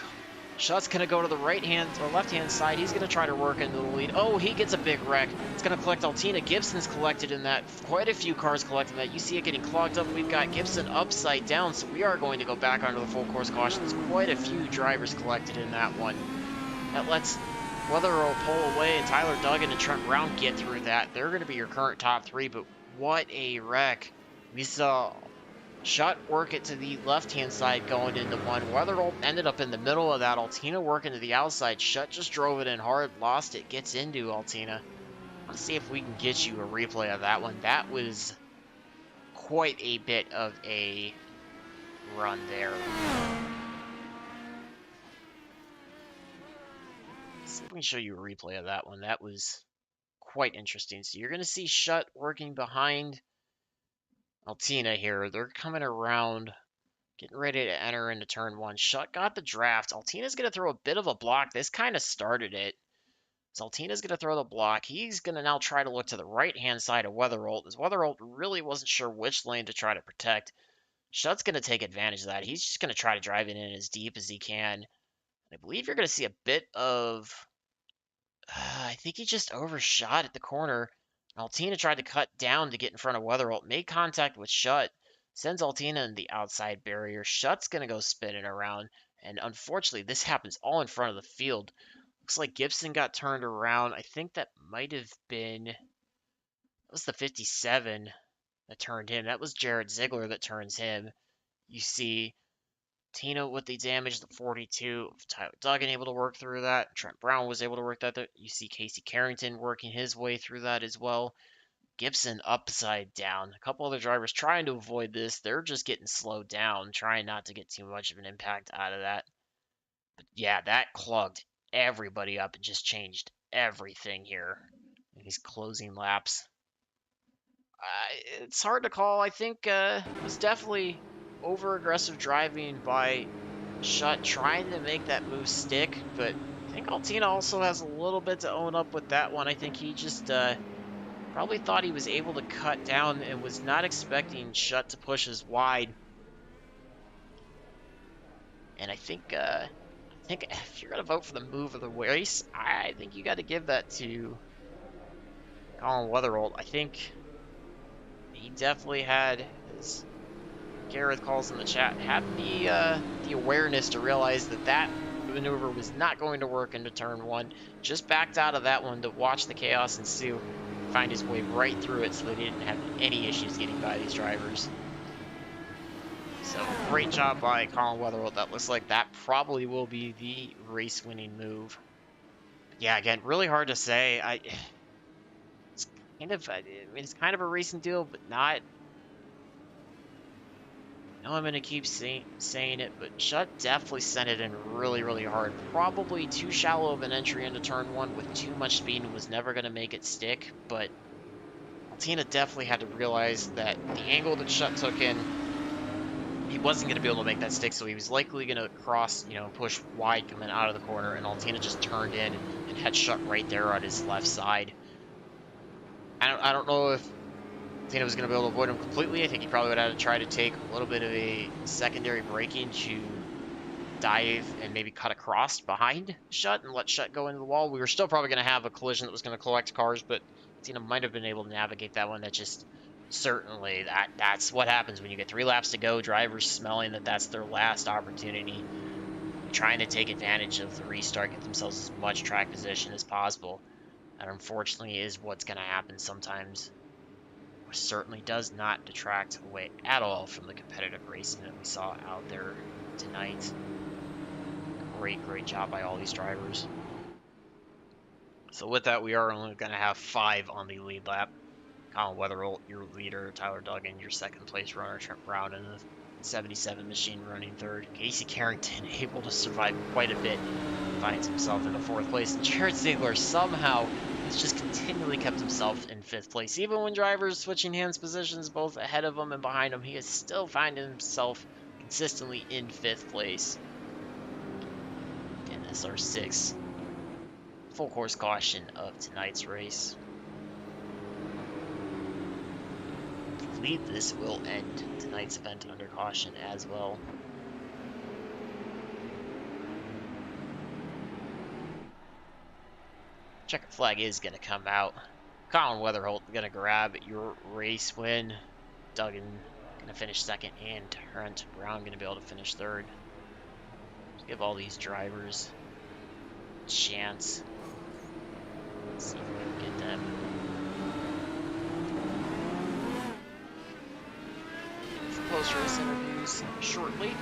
Shutt's going to go to the right hand or left hand side. He's going to try to work into the lead. Oh, he gets a big wreck. It's going to collect Altina. Gibson's collected in that. Quite a few cars collected in that. You see it getting clogged up. We've got Gibson upside down, so we are going to go back under the full course caution. There's quite a few drivers collected in that one. That lets Weatherall pull away, and Tyler Duggan and Trent Brown get through that. They're going to be your current top 3, but what a wreck. We saw Shutt work it to the left-hand side going into one. Weatherall ended up in the middle of that. Altina working to the outside. Shutt just drove it in hard, lost it, gets into Altina. Let's see if we can get you a replay of that one. That was quite a bit of a run there. Let's see if we can show you a replay of that one. That was quite interesting. So you're going to see Shutt working behind Altina here. They're coming around, getting ready to enter into turn 1. Shutt got the draft. Altina's going to throw a bit of a block. This kind of started it. So Altina's going to throw the block. He's going to now try to look to the right-hand side of Weatherall, as Weatherall really wasn't sure which lane to try to protect. Shutt's going to take advantage of that. He's just going to try to drive it in as deep as he can. I believe you're going to see a bit of... I think he just overshot at the corner. Altina tried to cut down to get in front of Weatherall. Made contact with Shutt. Sends Altina in the outside barrier. Shutt's going to go spinning around. And unfortunately, this happens all in front of the field. Looks like Gibson got turned around. I think that might have been... That was the 57 that turned him. That was Jared Ziegler that turns him. You see Tina with the damage, the 42. Tyler Duggan able to work through that. Trent Brown was able to work that. You see Casey Carrington working his way through that as well. Gibson upside down. A couple other drivers trying to avoid this. They're just getting slowed down, trying not to get too much of an impact out of that. But yeah, that clogged everybody up and just changed everything here in these closing laps. It's hard to call. I think it was definitely over-aggressive driving by Shutt trying to make that move stick, but I think Altina also has a little bit to own up with that one. I think he just probably thought he was able to cut down and was not expecting Shutt to push as wide. And I think if you're going to vote for the move of the race, I think you got to give that to Colin Weatherall. I think he definitely had, as Gareth calls in the chat, had the awareness to realize that that maneuver was not going to work into turn 1. Just backed out of that one to watch the chaos ensue, find his way right through it so that he didn't have any issues getting by these drivers. So great job by Colin Weatherall. That looks like that probably will be the race-winning move. Yeah, again, really hard to say. It's kind of a racing deal, but not know I'm going to keep saying it, but Shutt definitely sent it in really, really hard. Probably too shallow of an entry into turn one with too much speed and was never going to make it stick, but Altina definitely had to realize that the angle that Shutt took in, he wasn't going to be able to make that stick, so he was likely going to cross, push wide coming out of the corner, and Altina just turned in and had Shutt right there on his left side. I don't know if Altina was going to be able to avoid him completely. I think he probably would have to try to take a little bit of a secondary braking to dive and maybe cut across behind Shutt and let Shutt go into the wall. We were still probably going to have a collision that was going to collect cars, but Altina might have been able to navigate that one. That just certainly that's what happens when you get 3 laps to go. Drivers smelling that that's their last opportunity, trying to take advantage of the restart, get themselves as much track position as possible. That unfortunately is what's going to happen sometimes. Which certainly does not detract away at all from the competitive racing that we saw out there tonight. Great job by all these drivers. So with that, we are only going to have 5 on the lead lap. Colin Weatherholt, your leader, Tyler Duggan, your second place runner, Trent Brown, and the 77 machine running third. Casey Carrington able to survive quite a bit, finds himself in the 4th place. And Jared Ziegler somehow has just continually kept himself in 5th place. Even when drivers switching hands positions both ahead of him and behind him, he is still finding himself consistently in 5th place. And this is our 6th full course caution of tonight's race. I believe this will end tonight's event under caution as well. Checkered flag is going to come out. Colin Weatherholt going to grab your race win. Duggan going to finish 2nd, and Trent Brown going to be able to finish 3rd. Just give all these drivers a chance. Let's see if we can get them. Post-race interviews shortly.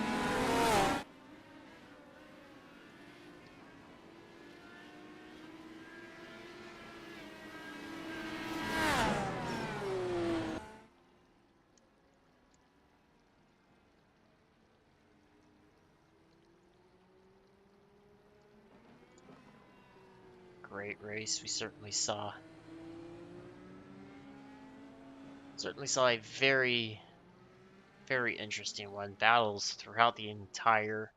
Great race. We certainly saw a very interesting one. Battles throughout the entire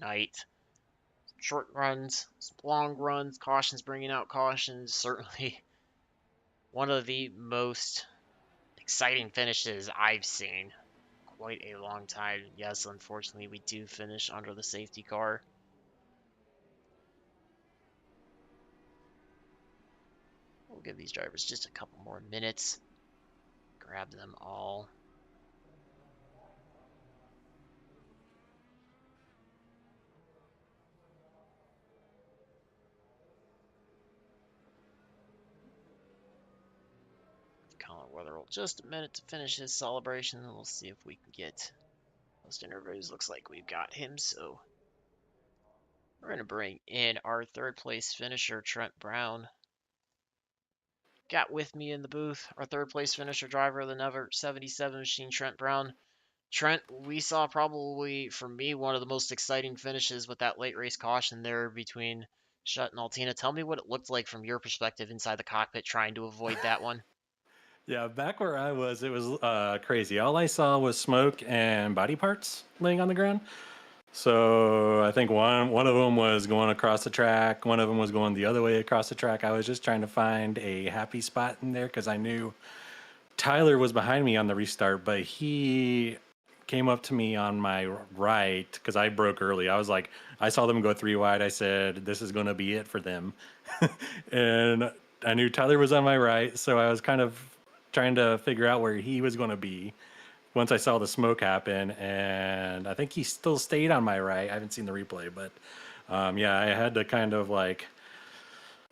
night. Short runs, some long runs, cautions bringing out cautions. Certainly one of the most exciting finishes I've seen quite a long time. Yes, unfortunately, we do finish under the safety car. We'll give these drivers just a couple more minutes. Grab them all. Colin Weatherholt just a minute to finish his celebration, and we'll see if we can get most interviews. Looks like we've got him, so we're going to bring in our 3rd place finisher, Trent Brown. Got with me in the booth our 3rd place finisher, driver of the Never 77 machine, Trent Brown. Trent, we saw probably, for me, one of the most exciting finishes with that late race caution there between Shutt and Altina. Tell me what it looked like from your perspective inside the cockpit trying to avoid that one. Yeah, back where I was, it was crazy. All I saw was smoke and body parts laying on the ground. So I think one of them was going across the track. One of them was going the other way across the track. I was just trying to find a happy spot in there because I knew Tyler was behind me on the restart, but he came up to me on my right because I broke early. I was like, I saw them go 3 wide. I said, this is going to be it for them. And I knew Tyler was on my right, so I was kind of trying to figure out where he was going to be once I saw the smoke happen. And I think he still stayed on my right. I haven't seen the replay, but yeah, I had to kind of like,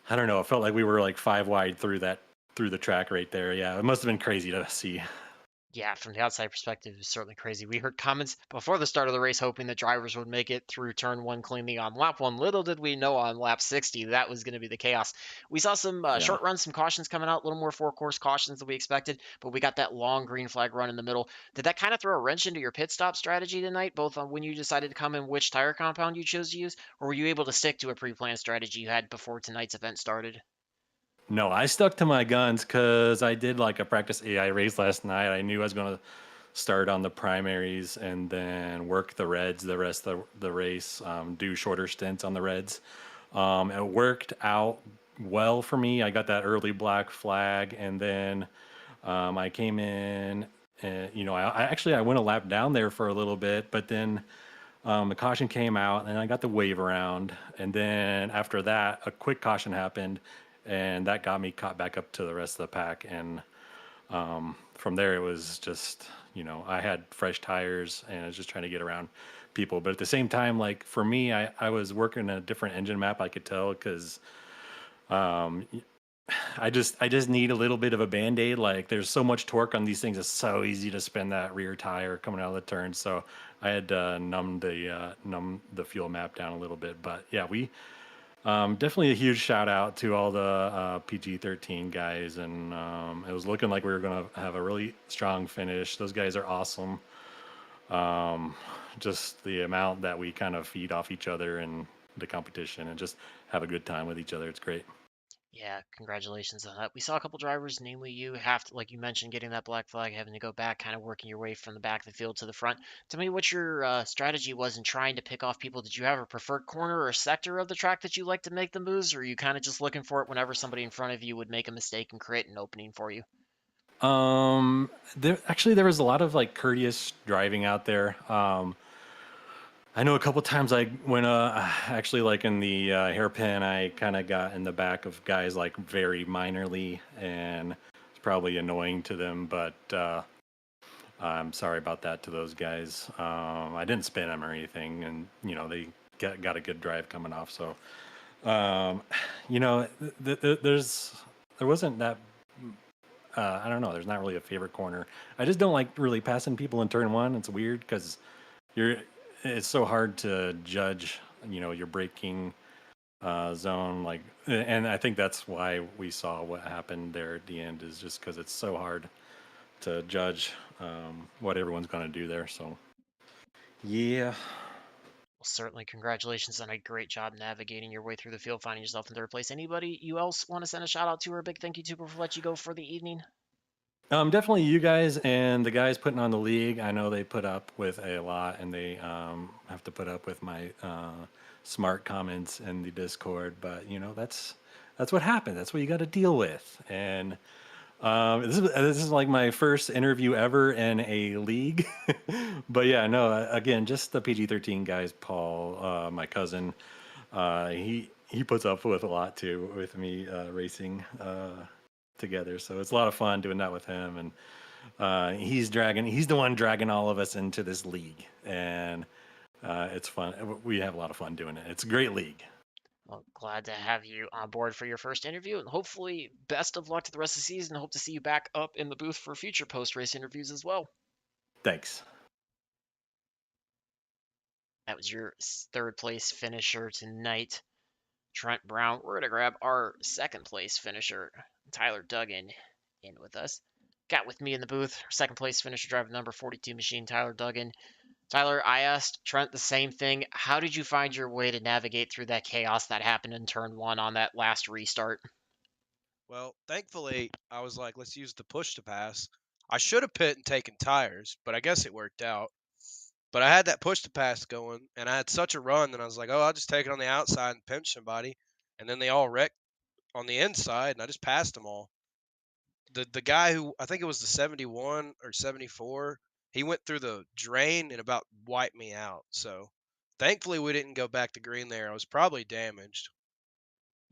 I don't know, it felt like we were like 5 wide through the track right there. Yeah, it must have been crazy to see. Yeah, from the outside perspective, it's certainly crazy. We heard comments before the start of the race hoping that drivers would make it through turn one cleanly on lap one. Little did we know on lap 60 that was going to be the chaos. We saw some Yeah. short runs, some cautions coming out, a little more four course cautions than we expected, but we got that long green flag run in the middle. Did that kind of throw a wrench into your pit stop strategy tonight, both on when you decided to come and which tire compound you chose to use, or were you able to stick to a pre planned strategy you had before tonight's event started? No, I stuck to my guns because I did like a practice AI race last night. I knew I was going to start on the primaries and then work the reds the rest of the race, do shorter stints on the reds. It worked out well for me. I got that early black flag, and then I came in. And, I went a lap down there for a little bit, but then the caution came out, and I got the wave around, and then after that, a quick caution happened, and that got me caught back up to the rest of the pack. And from there, it was just, I had fresh tires, and I was just trying to get around people. But at the same time, like for me, I was working a different engine map. I could tell because I just need a little bit of a band-aid. Like there's so much torque on these things. It's so easy to spin that rear tire coming out of the turn. So I had to numb the fuel map down a little bit. But yeah, we definitely a huge shout out to all the PG-13 guys, and it was looking like we were gonna have a really strong finish. Those guys are awesome. Just the amount that we kind of feed off each other and the competition, and just have a good time with each other. It's great. Yeah, congratulations on that. We saw a couple drivers, namely you, have to, like you mentioned, getting that black flag, having to go back, kind of working your way from the back of the field to the front. Tell me what your strategy was in trying to pick off people. Did you have a preferred corner or sector of the track that you like to make the moves, or are you kind of just looking for it whenever somebody in front of you would make a mistake and create an opening for you? There was a lot of like courteous driving out there. I know a couple times I when actually like in the hairpin, I kind of got in the back of guys like very minorly, and it's probably annoying to them, but I'm sorry about that to those guys. I didn't spin them or anything, and they got a good drive coming off. So um, there wasn't that. I don't know. There's not really a favorite corner. I just don't like really passing people in turn one. It's weird because you're. It's so hard to judge. Your braking zone, like, and I think that's why we saw what happened there at the end is just because it's so hard to judge what everyone's going to do there. So yeah. Well, certainly, congratulations on a great job navigating your way through the field, finding yourself in third place. Anybody you else want to send a shout out to or a big thank you to before we let you go for the evening? Definitely you guys and the guys putting on the league. I know they put up with a lot, and they have to put up with my smart comments in the Discord. But that's what happened. That's what you got to deal with. And this is like my first interview ever in a league. But yeah, no. Again, just the PG-13 guys. Paul, my cousin, he puts up with a lot too with me racing. Together. So it's a lot of fun doing that with him. And he's the one dragging all of us into this league. And it's fun. We have a lot of fun doing it. It's a great league. Well, glad to have you on board for your first interview, and hopefully, best of luck to the rest of the season. Hope to see you back up in the booth for future post race interviews as well. Thanks. That was your third place finisher tonight, Trent Brown. We're going to grab our second place finisher, Tyler Duggan, in with us. Got with me in the booth, second place finisher, driver number 42 machine, Tyler Duggan. Tyler, I asked Trent the same thing. How did you find your way to navigate through that chaos that happened in turn one on that last restart? Well, thankfully, I was like, let's use the push to pass. I should have pit and taken tires, but I guess it worked out. But I had that push to pass going, and I had such a run that I was like, oh, I'll just take it on the outside and pinch somebody. And then they all wrecked on the inside, and I just passed them all. The guy who, I think it was the 71 or 74, he went through the drain and about wiped me out. So thankfully, we didn't go back to green there. I was probably damaged.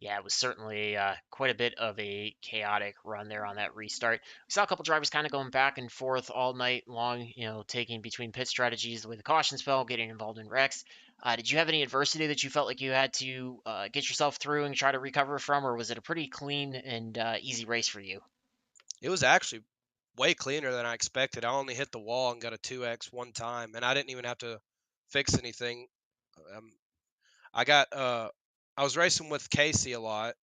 Yeah, it was certainly quite a bit of a chaotic run there on that restart. We saw a couple drivers kind of going back and forth all night long, taking between pit strategies, the way the cautions fell, getting involved in wrecks. Did you have any adversity that you felt like you had to get yourself through and try to recover from, or was it a pretty clean and easy race for you? It was actually way cleaner than I expected. I only hit the wall and got a 2x one time, and I didn't even have to fix anything. Um, I got I was racing with Casey a lot,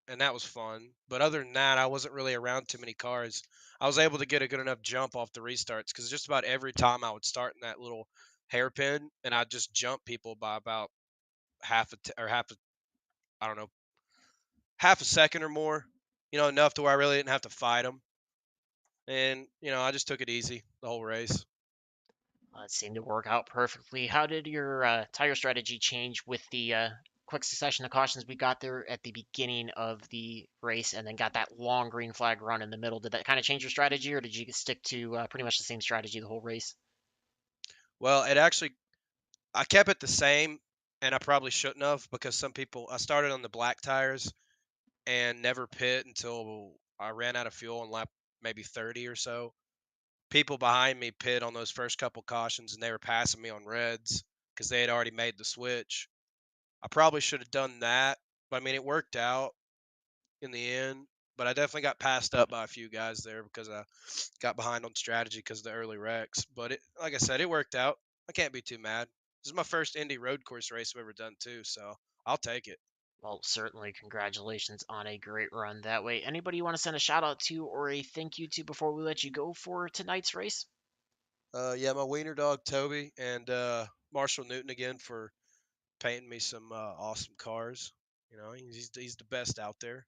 and that was fun. But other than that, I wasn't really around too many cars. I was able to get a good enough jump off the restarts because just about every time I would start in that little hairpin, and I'd just jump people by about I don't know, half a second or more. Enough to where I really didn't have to fight them. And I just took it easy the whole race. It seemed to work out perfectly. How did your tire strategy change with the quick succession of cautions we got there at the beginning of the race and then got that long green flag run in the middle? Did that kind of change your strategy, or did you stick to pretty much the same strategy the whole race? Well, I kept it the same, and I probably shouldn't have because I started on the black tires and never pit until I ran out of fuel on lap maybe 30 or so. People behind me pit on those first couple cautions, and they were passing me on reds because they had already made the switch. I probably should have done that, but I mean, it worked out in the end. But I definitely got passed up by a few guys there because I got behind on strategy because of the early wrecks. But like I said, it worked out. I can't be too mad. This is my first Indy road course race I've ever done too, so I'll take it. Well, certainly, congratulations on a great run that way. Anybody you want to send a shout out to or a thank you to before we let you go for tonight's race? Yeah, my wiener dog Toby and Marshall Newton again for painting me some awesome cars. He's the best out there.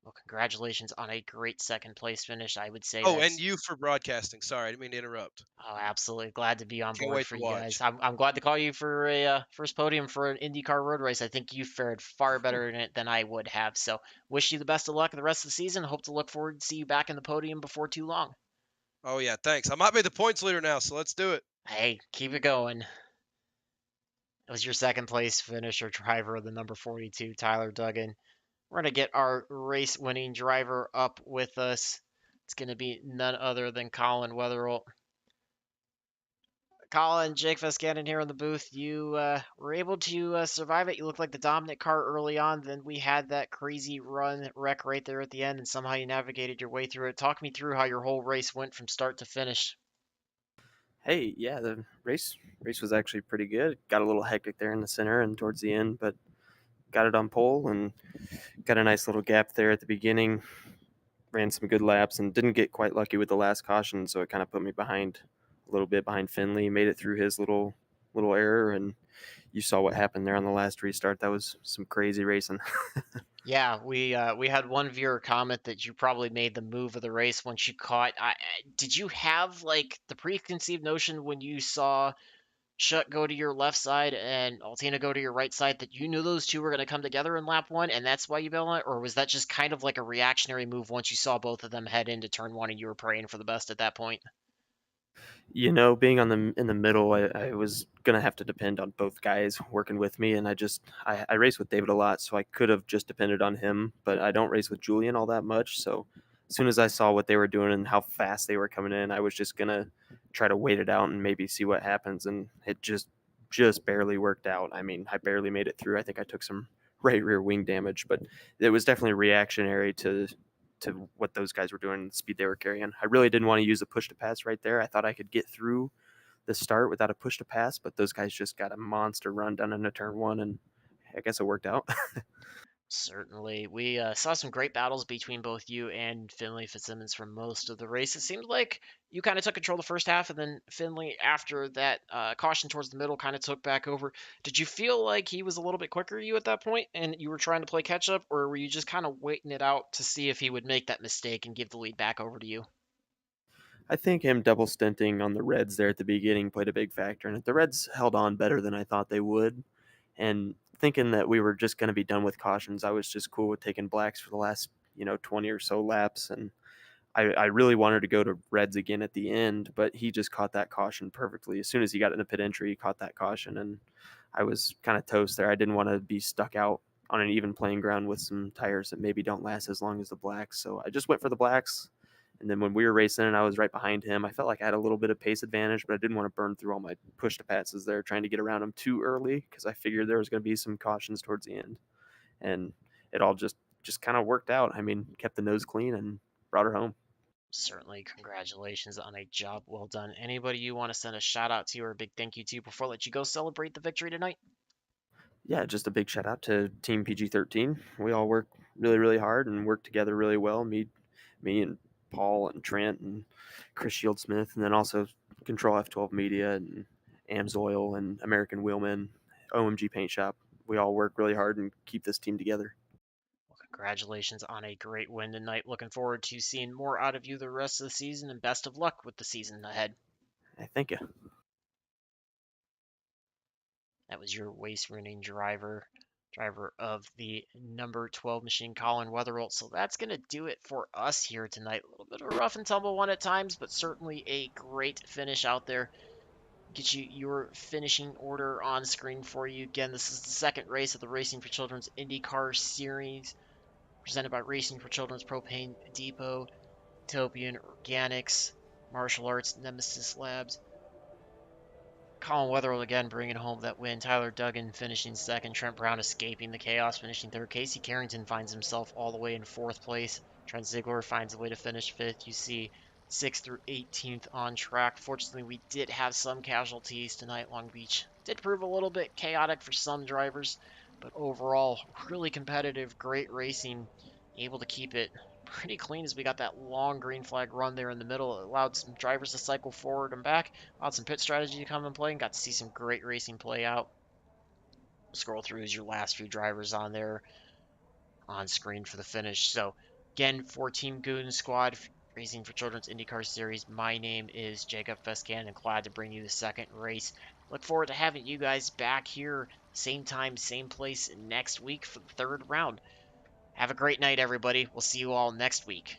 Well, congratulations on a great second place finish. I would say Oh, and that's you for broadcasting. Sorry, I didn't mean to interrupt. Oh, absolutely. Glad to be on Can't board wait for to you guys. watch. I'm glad to call you for a first podium for an IndyCar road race. I think you fared far better in it than I would have. So, wish you the best of luck in the rest of the season. Hope to look forward to see you back in the podium before too long. Oh yeah, thanks. I might be the points leader now, so let's do it. Hey, keep it going. It was your second place finisher driver, the number 42, Tyler Duggan. We're going to get our race winning driver up with us. It's going to be none other than Colin Weatherall. Colin, Jake Vescanen here in the booth. You were able to survive it. You looked like the dominant car early on. Then we had that crazy run wreck right there at the end, and somehow you navigated your way through it. Talk me through how your whole race went from start to finish. Hey, yeah, the race was actually pretty good. Got a little hectic there in the center and towards the end, but got it on pole and got a nice little gap there at the beginning. Ran some good laps and didn't get quite lucky with the last caution, so it kind of put me behind a little bit behind Finley. Made it through his little error, and you saw what happened there on the last restart. That was some crazy racing. Yeah, we had one viewer comment that you probably made the move of the race once you caught. Did you have like the preconceived notion when you saw Shutt go to your left side and Altina go to your right side that you knew those two were going to come together in lap one and that's why you bailed on it? Or was that just kind of like a reactionary move once you saw both of them head into turn one and you were praying for the best at that point? Being in the middle, I was gonna have to depend on both guys working with me, and I race with David a lot, so I could have just depended on him, but I don't race with Julian all that much. So as soon as I saw what they were doing and how fast they were coming in, I was just gonna try to wait it out and maybe see what happens, and it just barely worked out. I mean, I barely made it through. I think I took some right rear wing damage, but it was definitely reactionary to what those guys were doing, the speed they were carrying. I really didn't want to use a push to pass right there. I thought I could get through the start without a push to pass, but those guys just got a monster run down into turn one, and I guess it worked out. Certainly. We saw some great battles between both you and Finley Fitzsimmons for most of the race. It seemed like you kind of took control the first half, and then Finley, after that caution towards the middle, kind of took back over. Did you feel like he was a little bit quicker than you at that point, and you were trying to play catch up, or were you just kind of waiting it out to see if he would make that mistake and give the lead back over to you? I think him double stinting on the Reds there at the beginning played a big factor in it. The Reds held on better than I thought they would, and thinking that we were just going to be done with cautions, I was just cool with taking blacks for the last 20 or so laps, and I really wanted to go to Reds again at the end, but he just caught that caution perfectly. As soon as he got in the pit entry, he caught that caution, and I was kind of toast there. I didn't want to be stuck out on an even playing ground with some tires that maybe don't last as long as the blacks. So I just went for the blacks. And then when we were racing and I was right behind him, I felt like I had a little bit of pace advantage, but I didn't want to burn through all my push to passes there trying to get around him too early because I figured there was going to be some cautions towards the end. And it all just kind of worked out. I mean, kept the nose clean and brought her home. Certainly, congratulations on a job well done. Anybody you want to send a shout out to or a big thank you to before I let you go celebrate the victory tonight? Yeah, just a big shout out to Team PG-13. We all work really, really hard and work together really well. Me and Paul and Trent and Chris Shieldsmith, and then also Control F12 Media and Amsoil and American Wheelmen, OMG Paint Shop. We all work really hard and keep this team together. Well, congratulations on a great win tonight. Looking forward to seeing more out of you the rest of the season, and best of luck with the season ahead. Hey, thank you. That was your waste ruining driver of the number 12 machine, Colin Weatherall. So that's going to do it for us here tonight. A little bit of a rough and tumble one at times, but certainly a great finish out there. Get you your finishing order on screen for you. Again, this is the second race of the Racing for Children's IndyCar Series, presented by Racing for Children's Propane Depot, Topian Organics, Martial Arts, Nemesis Labs. Colin Weatherall again bringing home that win. Tyler Duggan finishing second. Trent Brown escaping the chaos, finishing third. Casey Carrington finds himself all the way in fourth place. Trent Ziegler finds a way to finish fifth. You see 6th through 18th on track. Fortunately, we did have some casualties tonight. Long Beach did prove a little bit chaotic for some drivers, but overall, really competitive, great racing. Able to keep it pretty clean as we got that long green flag run there in the middle. It allowed some drivers to cycle forward and back, allowed some pit strategy to come and play, and got to see some great racing play out. Scroll through as your last few drivers on there on screen for the finish. So again, for Team Goon Squad, Racing for Children's IndyCar Series, my name is Jacob Fescan, and glad to bring you the second race. Look forward to having you guys back here, same time, same place next week for the third round. Have a great night, everybody. We'll see you all next week.